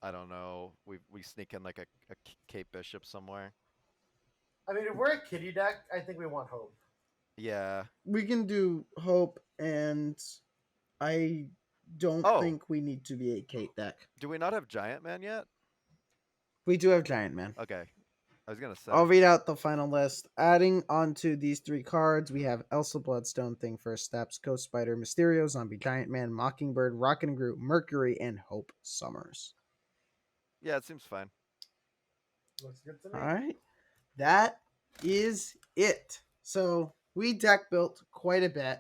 Speaker 2: I don't know, we sneak in like a Cape Bishop somewhere.
Speaker 3: I mean, if we're a kitty deck, I think we want Hope.
Speaker 2: Yeah.
Speaker 1: We can do Hope, and I don't
Speaker 2: Oh,
Speaker 1: think we need to be a Kate deck.
Speaker 2: do we not have Giant Man yet?
Speaker 1: We do have Giant Man.
Speaker 2: Okay. I was gonna say.
Speaker 1: I'll read out the final list. Adding onto these 3 cards, we have Elsa Bloodstone, Thing First Steps, Ghost Spider, Mysterio, Zombie Giant Man, Mockingbird, Rocket and Groot, Mercury, and Hope Summers.
Speaker 2: Yeah, it seems fine.
Speaker 3: Looks good to me.
Speaker 1: All right. That is it. So we deck built quite a bit,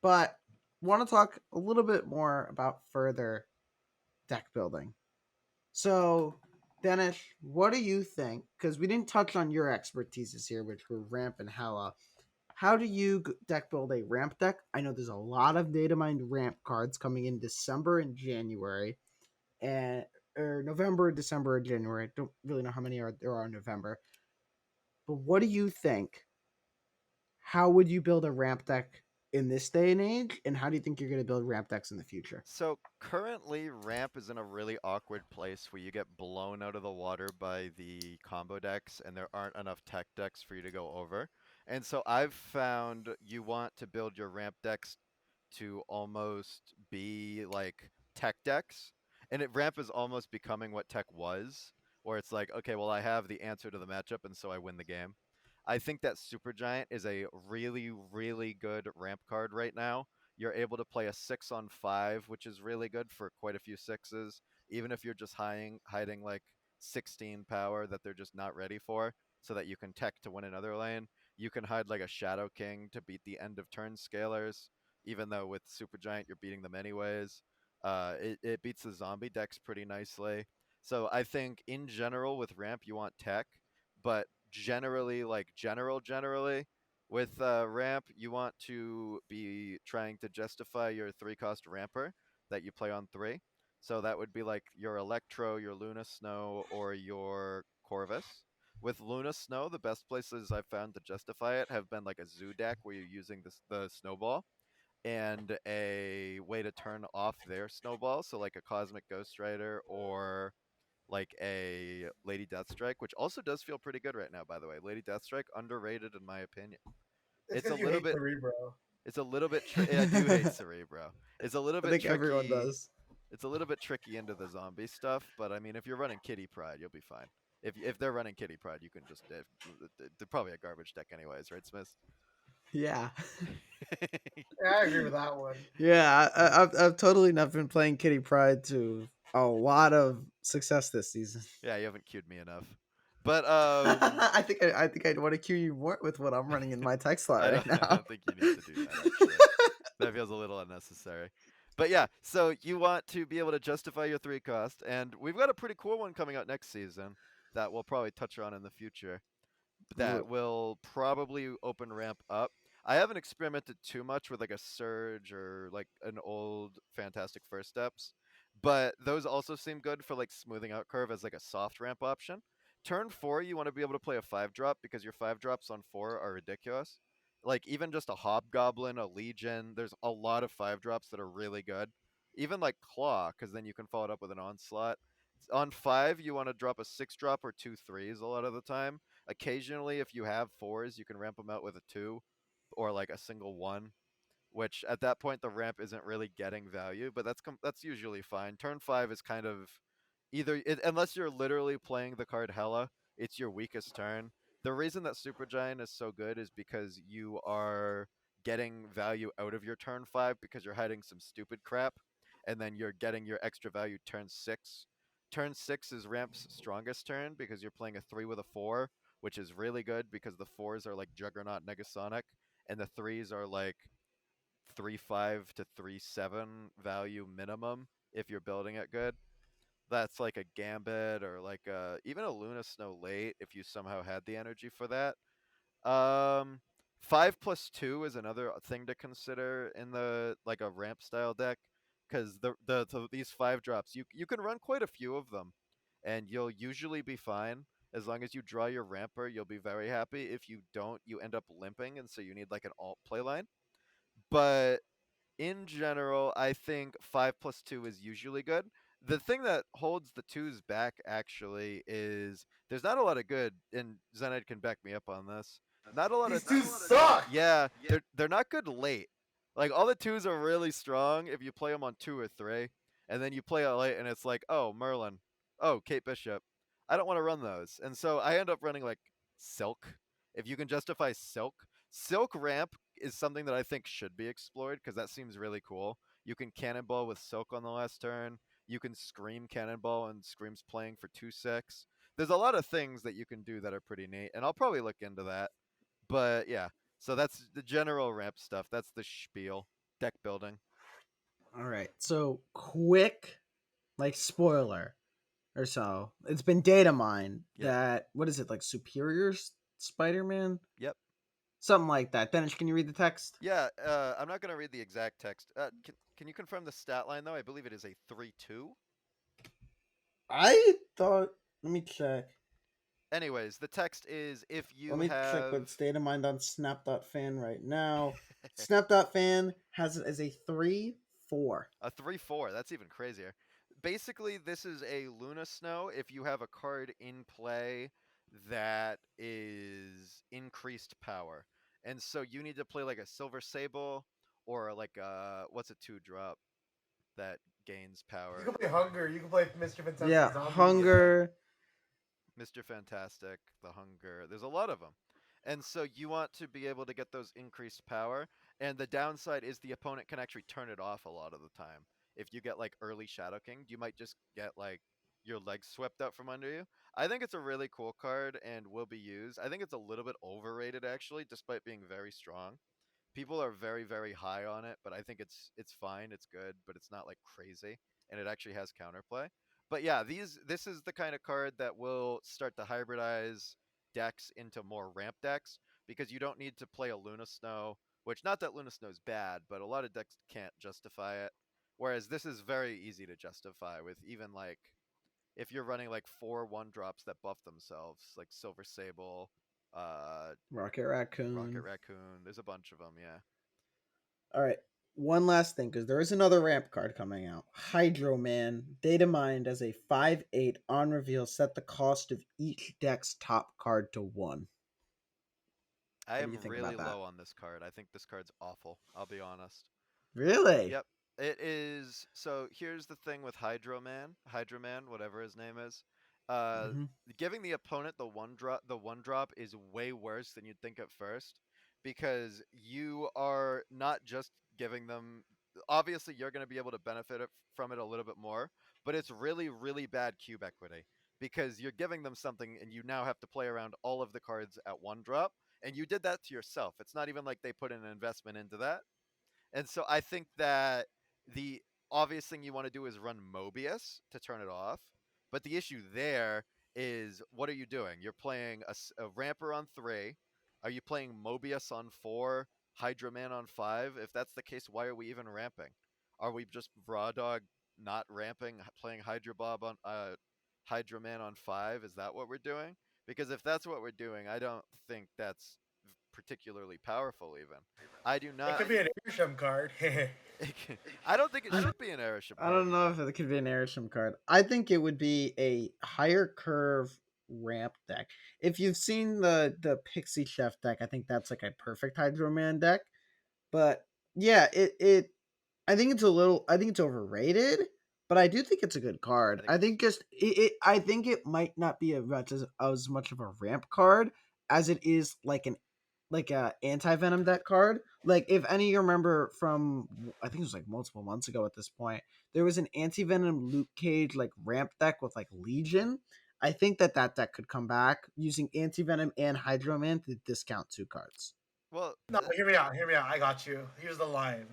Speaker 1: but want to talk a little bit more about further deck building. So, Denish, what do you think? Because we didn't touch on your expertises here, which were ramp and Hala. How do you deck build a ramp deck? I know there's a lot of data mined ramp cards coming in December and January, and or November, December, or January. I don't really know how many there are in November. But what do you think? How would you build a ramp deck in this day and age? And how do you think you're going to build ramp decks in the future?
Speaker 2: So currently, Ramp is in a really awkward place where you get blown out of the water by the combo decks, and there aren't enough tech decks for you to go over. And so I've found you want to build your Ramp decks to almost be like tech decks, and Ramp is almost becoming what tech was, where it's like, okay, well, I have the answer to the matchup, and so I win the game. I think that Supergiant is a really, really good ramp card right now. You're able to play a 6 on 5, which is really good for quite a few sixes, even if you're just hiding like 16 power that they're just not ready for, so that you can tech to win another lane. You can hide like a Shadow King to beat the end of turn scalers, even though with Supergiant you're beating them anyways. It beats the zombie decks pretty nicely. So I think in general with ramp you want tech, but generally like generally with ramp you want to be trying to justify your 3 cost ramper that you play on 3. So that would be like your Electro, your Luna Snow, or your Corvus. With Luna Snow, the best places I've found to justify it have been like a Zoo deck where you're using the Snowball and a way to turn off their Snowball, so like a Cosmic Ghost Rider or like a Lady Deathstrike, which also does feel pretty good right now, by the way. Lady Deathstrike
Speaker 3: It's
Speaker 2: underrated in my opinion.
Speaker 3: because
Speaker 2: It's a
Speaker 3: you
Speaker 2: little
Speaker 3: hate
Speaker 2: bit.
Speaker 3: Cerebro.
Speaker 2: It's a little bit. I do hate Cerebro. It's a little
Speaker 1: I
Speaker 2: bit
Speaker 1: think everyone
Speaker 2: tricky.
Speaker 1: does.
Speaker 2: It's a little bit tricky into the zombie stuff, but I mean, if you're running Kitty Pride, you'll be fine. If they're running Kitty Pride, you can just. They're probably a garbage deck, anyways, right, Smith?
Speaker 1: Yeah.
Speaker 3: Yeah, I agree with that one.
Speaker 1: Yeah, I've totally not been playing Kitty Pride to a lot of success this season.
Speaker 2: Yeah, you haven't queued me enough. But
Speaker 1: I think I'd want to cue you more with what I'm running in my tech slot
Speaker 2: I
Speaker 1: right
Speaker 2: don't I
Speaker 1: now.
Speaker 2: don't think you need to do that actually. That feels a little unnecessary. But yeah, so you want to be able to justify your 3 cost, and we've got a pretty cool one coming out next season that we'll probably touch on in the future. That will probably open ramp up. I haven't experimented too much with like a surge or like an old Fantastic First Steps, but those also seem good for like smoothing out curve as like a soft ramp option. Turn 4, you want to be able to play a 5 drop because your 5 drops on 4 are ridiculous. Like even just a Hobgoblin, a Legion, there's a lot of 5 drops that are really good. Even like Claw, because then you can follow it up with an Onslaught. On 5, you want to drop a 6 drop or 2 threes a lot of the time. Occasionally, if you have 4s, you can ramp them out with a 2 or like a single 1, which at that point the ramp isn't really getting value, but that's usually fine. Turn 5 is kind of unless you're literally playing the card Hella, it's your weakest turn. The reason that Supergiant is so good is because you are getting value out of your turn 5 because you're hiding some stupid crap, and then you're getting your extra value turn 6. Turn 6 is Ramp's strongest turn because you're playing a 3 with a 4, which is really good because the 4s are like Juggernaut Negasonic, and the 3s are like 3-5 to 3-7 value minimum if you're building it good. That's like a Gambit or like even a Luna Snow late if you somehow had the energy for that. Um, 5+2 is another thing to consider in the like a ramp style deck because these 5 drops you can run quite a few of them, and you'll usually be fine as long as you draw your ramper. You'll be very happy. If you don't, you end up limping, and so you need like an alt play line. But in general, I think 5+2 is usually good. The thing that holds the twos back actually is there's not a lot of good, and Xenaid can back me up on this. Not a lot of
Speaker 3: These two suck.
Speaker 2: yeah, they're not good late. Like all the twos are really strong if you play them on 2 or 3, and then you play it late and it's like, oh Merlin, oh Kate Bishop. I don't want to run those, and so I end up running like Silk. If you can justify Silk, Silk ramp is something that I think should be explored because that seems really cool. You can cannonball with Silk on the last turn. You can scream cannonball and Scream's playing for 2/6. There's a lot of things that you can do that are pretty neat, and I'll probably look into that. But yeah, so that's the general ramp stuff. That's the spiel. Deck building.
Speaker 1: All right. So quick, like spoiler or so. It's been data mined
Speaker 2: Yep.
Speaker 1: that what is it like Superior Spider-Man?
Speaker 2: Yep.
Speaker 1: Something like that. Denish, can you read the text?
Speaker 2: Yeah, I'm not going to read the exact text. Can you confirm the stat line, though? I believe it is a 3-2.
Speaker 1: I thought. Let me check.
Speaker 2: Anyways, the text is if you
Speaker 1: Let me check
Speaker 2: have
Speaker 1: what's data mined on Snap.fan right now. Snap.fan has it as a 3-4.
Speaker 2: a 3-4. That's even crazier. Basically, this is a Luna Snow if you have a card in play that is increased power. And so you need to play like a Silver Sable or like what's a 2 drop that gains power?
Speaker 3: You can play Hunger. You can play Mr. Fantastic
Speaker 1: Yeah,
Speaker 3: Zombie.
Speaker 1: Hunger.
Speaker 2: Mr. Fantastic, the Hunger. There's a lot of them. And so you want to be able to get those increased power. And the downside is the opponent can actually turn it off a lot of the time. If you get like early Shadow King, you might just get like your legs swept out from under you. I think it's a really cool card and will be used. I think it's a little bit overrated actually, despite being very strong. People are very very high on it, but I think it's fine, it's good, but it's not like crazy, and it actually has counterplay. But yeah, this is the kind of card that will start to hybridize decks into more ramp decks because you don't need to play a Luna Snow, which not that Luna Snow's bad, but a lot of decks can't justify it. Whereas this is very easy to justify with even like if you're running like 4 1 drops that buff themselves, like Silver Sable,
Speaker 1: Rocket Raccoon.
Speaker 2: Rocket Raccoon. There's a bunch of them, yeah.
Speaker 1: All right. One last thing, because there is another ramp card coming out. Hydro Man, data mined as a 5/8 on reveal, set the cost of each deck's top card to 1.
Speaker 2: I
Speaker 1: What do
Speaker 2: am
Speaker 1: you think
Speaker 2: really
Speaker 1: about that?
Speaker 2: low on this card. I think this card's awful. I'll be honest.
Speaker 1: Really?
Speaker 2: Yep. It is. So here's the thing with Hydro Man, whatever his name is. Uh,
Speaker 1: Mm-hmm.
Speaker 2: Giving the opponent the 1 drop is way worse than you'd think at first, because you are not just giving them. Obviously, you're going to be able to benefit from it a little bit more, but it's really, really bad cube equity because you're giving them something, and you now have to play around all of the cards at 1 drop, and you did that to yourself. It's not even like they put an investment into that. And so I think that the obvious thing you want to do is run Mobius to turn it off. But the issue there is what are you doing? You're playing a Ramper on 3. Are you playing Mobius on 4, Hydra Man on 5? If that's the case, why are we even ramping? Are we just raw dog not ramping, playing Hydra Bob on Hydra Man on 5? Is that what we're doing? Because if that's what we're doing, I don't think that's particularly powerful. Even I do
Speaker 3: It
Speaker 2: not.
Speaker 3: could be an Airsham card.
Speaker 2: I don't think it
Speaker 1: I
Speaker 2: should be an airship
Speaker 1: I
Speaker 2: card
Speaker 1: don't know
Speaker 2: even.
Speaker 1: if it could be an Airsham card. I think it would be a higher curve ramp deck. If you've seen the Pixie Chef deck, I think that's like a perfect Hydro Man deck. But yeah, it I think it's a little. I think it's overrated, but I do think it's a good
Speaker 2: I
Speaker 1: card.
Speaker 2: think
Speaker 1: I
Speaker 2: it's
Speaker 1: think just I think it might not be as much of a ramp card as it is like a anti venom deck card. Like if any of you remember from I think it was like multiple months ago at this point, there was an anti venom Luke Cage like ramp deck with like Legion. I think that deck could come back using anti venom and Hydro Man to discount two cards.
Speaker 2: well.
Speaker 3: No, hear me out. Hear me out. I got you. Here's the line: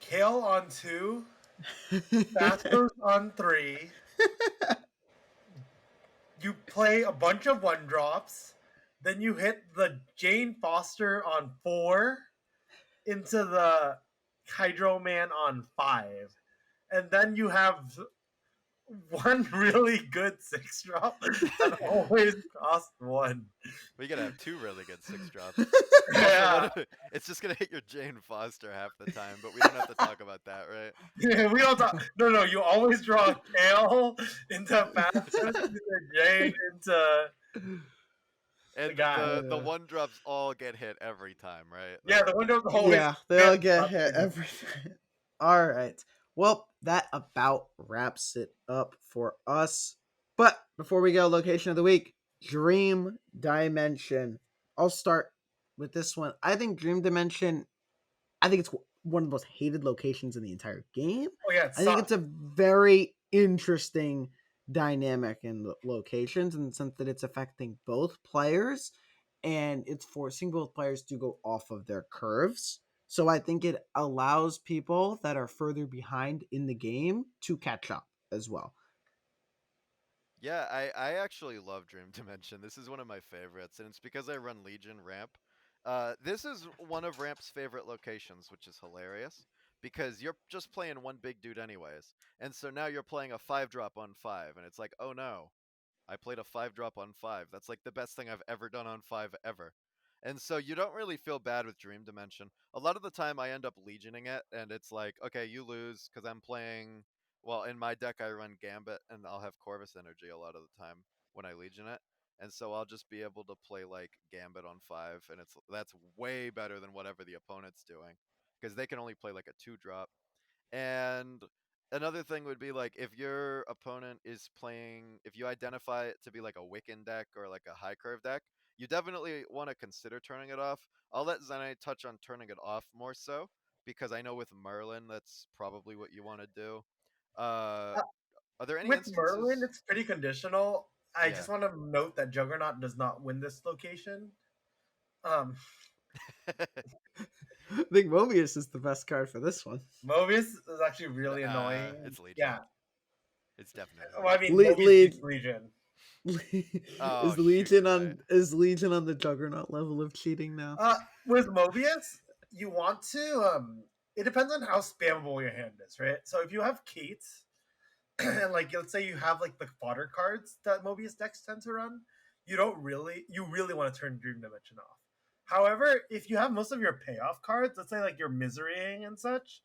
Speaker 3: Kale on 2, Thassos on 3. You play a bunch of 1 drops, then you hit the Jane Foster on 4 into the Hydro Man on 5, and then you have one really good 6 drop that always costs 1.
Speaker 2: We gotta have two really good 6 drops. Also,
Speaker 3: Yeah,
Speaker 2: it's just gonna hit your Jane Foster half the time, but we don't have to talk about that, right?
Speaker 3: yeah, we don't talk. No, no, you always draw Kale into Fastest, into Jane, into the
Speaker 2: And
Speaker 3: guy.
Speaker 2: the 1 drops all get hit every time, right?
Speaker 3: Yeah, the windows always
Speaker 1: Yeah, they all
Speaker 3: get
Speaker 1: get
Speaker 3: up.
Speaker 1: hit every time. All right. Well, that about wraps it up for us. But before we go, location of the week, Dream Dimension. I'll start with this one. I think Dream Dimension, I think it's one of the most hated locations in the entire game.
Speaker 3: Oh yeah, it
Speaker 1: I think it's
Speaker 3: sucks.
Speaker 1: a very interesting dynamic in the locations in the sense that it's affecting both players and it's forcing both players to go off of their curves. So I think it allows people that are further behind in the game to catch up as well.
Speaker 2: Yeah, I actually love Dream Dimension. This is one of my favorites, and it's because I run Legion Ramp. This is one of Ramp's favorite locations, which is hilarious because you're just playing one big dude anyways, and so now you're playing a 5 drop on 5, and it's like, oh no, I played a 5 drop on 5. That's like the best thing I've ever done on 5 ever. And so you don't really feel bad with Dream Dimension. A lot of the time I end up legioning it, and it's like, okay, you lose because I'm playing. Well, in my deck I run Gambit, and I'll have Corvus Energy a lot of the time when I legion it. And so I'll just be able to play like Gambit on 5, and that's way better than whatever the opponent's doing because they can only play like a 2 drop. And another thing would be like if your opponent is playing, if you identify it to be like a Wiccan deck or like a high curve deck, you definitely want to consider turning it off. I'll let Xenaid touch on turning it off more so because I know with Merlin that's probably what you want to do. Uh,
Speaker 3: Uh,
Speaker 2: are there any
Speaker 3: with Merlin,
Speaker 2: instances?
Speaker 3: it's pretty conditional. I
Speaker 2: Yeah.
Speaker 3: just want to note that Juggernaut does not win this location. Um,
Speaker 1: I think Mobius is the best card for this one.
Speaker 3: Mobius is actually really annoying.
Speaker 2: It's Legion.
Speaker 3: Yeah,
Speaker 2: It's definitely
Speaker 3: well, I
Speaker 2: Legion.
Speaker 3: mean, Mobius beats Legion.
Speaker 2: Oh shoot, you're right.
Speaker 1: Is Legion on the Juggernaut level of cheating now?
Speaker 3: With Mobius, you want to. It depends on how spammable your hand is, right? So if you have Kate, and like let's say you have like the fodder cards that Mobius decks tend to run, you really want to turn Dream Dimension off. However, if you have most of your payoff cards, let's say like your Miserying and such,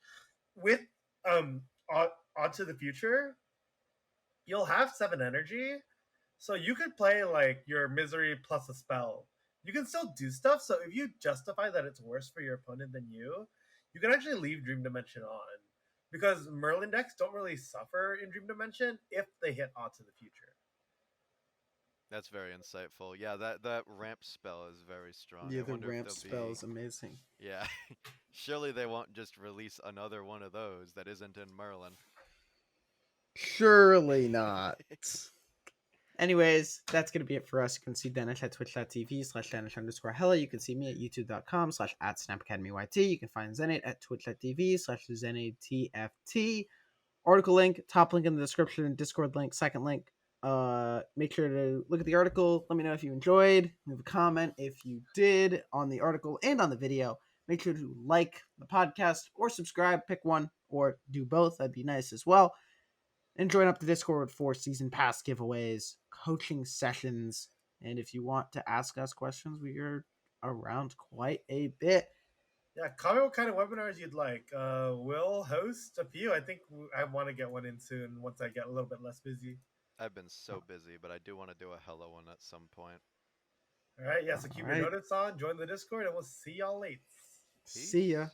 Speaker 3: with um onto the future, you'll have 7 energy, so you could play like your Misery plus a spell. You can still do stuff. So if you justify that it's worse for your opponent than you can actually leave Dream Dimension on because Merlin decks don't really suffer in Dream Dimension if they hit onto the future.
Speaker 2: That's very insightful. Yeah, that ramp spell is very strong.
Speaker 1: Yeah,
Speaker 2: I
Speaker 1: the
Speaker 2: wonder if
Speaker 1: ramp
Speaker 2: there'll
Speaker 1: spell
Speaker 2: be.
Speaker 1: is amazing.
Speaker 2: Yeah, surely they won't just release another one of those that isn't in Merlin.
Speaker 1: Surely not. Anyways, that's going to be it for us. You can see Denish at twitch.tv/Denish_Hella. You can see me at youtube.com/@SnapAcademyYT. You can find Xenaid at twitch.tv/XenaidTFT. Article link, top link in the description, Discord link, second link. Make sure to look at the article. Let me know if you enjoyed. Leave a comment if you did on the article and on the video. Make sure to like the podcast or subscribe. Pick one or do both. That'd be nice as well. And join up the Discord for season pass giveaways, coaching sessions, and if you want to ask us questions, we are around quite a bit.
Speaker 3: Yeah, comment what kind of webinars you'd like. We'll host a few. I think I want to get one in soon once I get a little bit less busy.
Speaker 2: I've been so busy, but I do want to do a hello one at some point.
Speaker 3: All right, yeah, so
Speaker 1: All
Speaker 3: keep your
Speaker 1: right.
Speaker 3: notice on, join the Discord, and we'll see y'all later.
Speaker 1: See ya.
Speaker 2: Peace.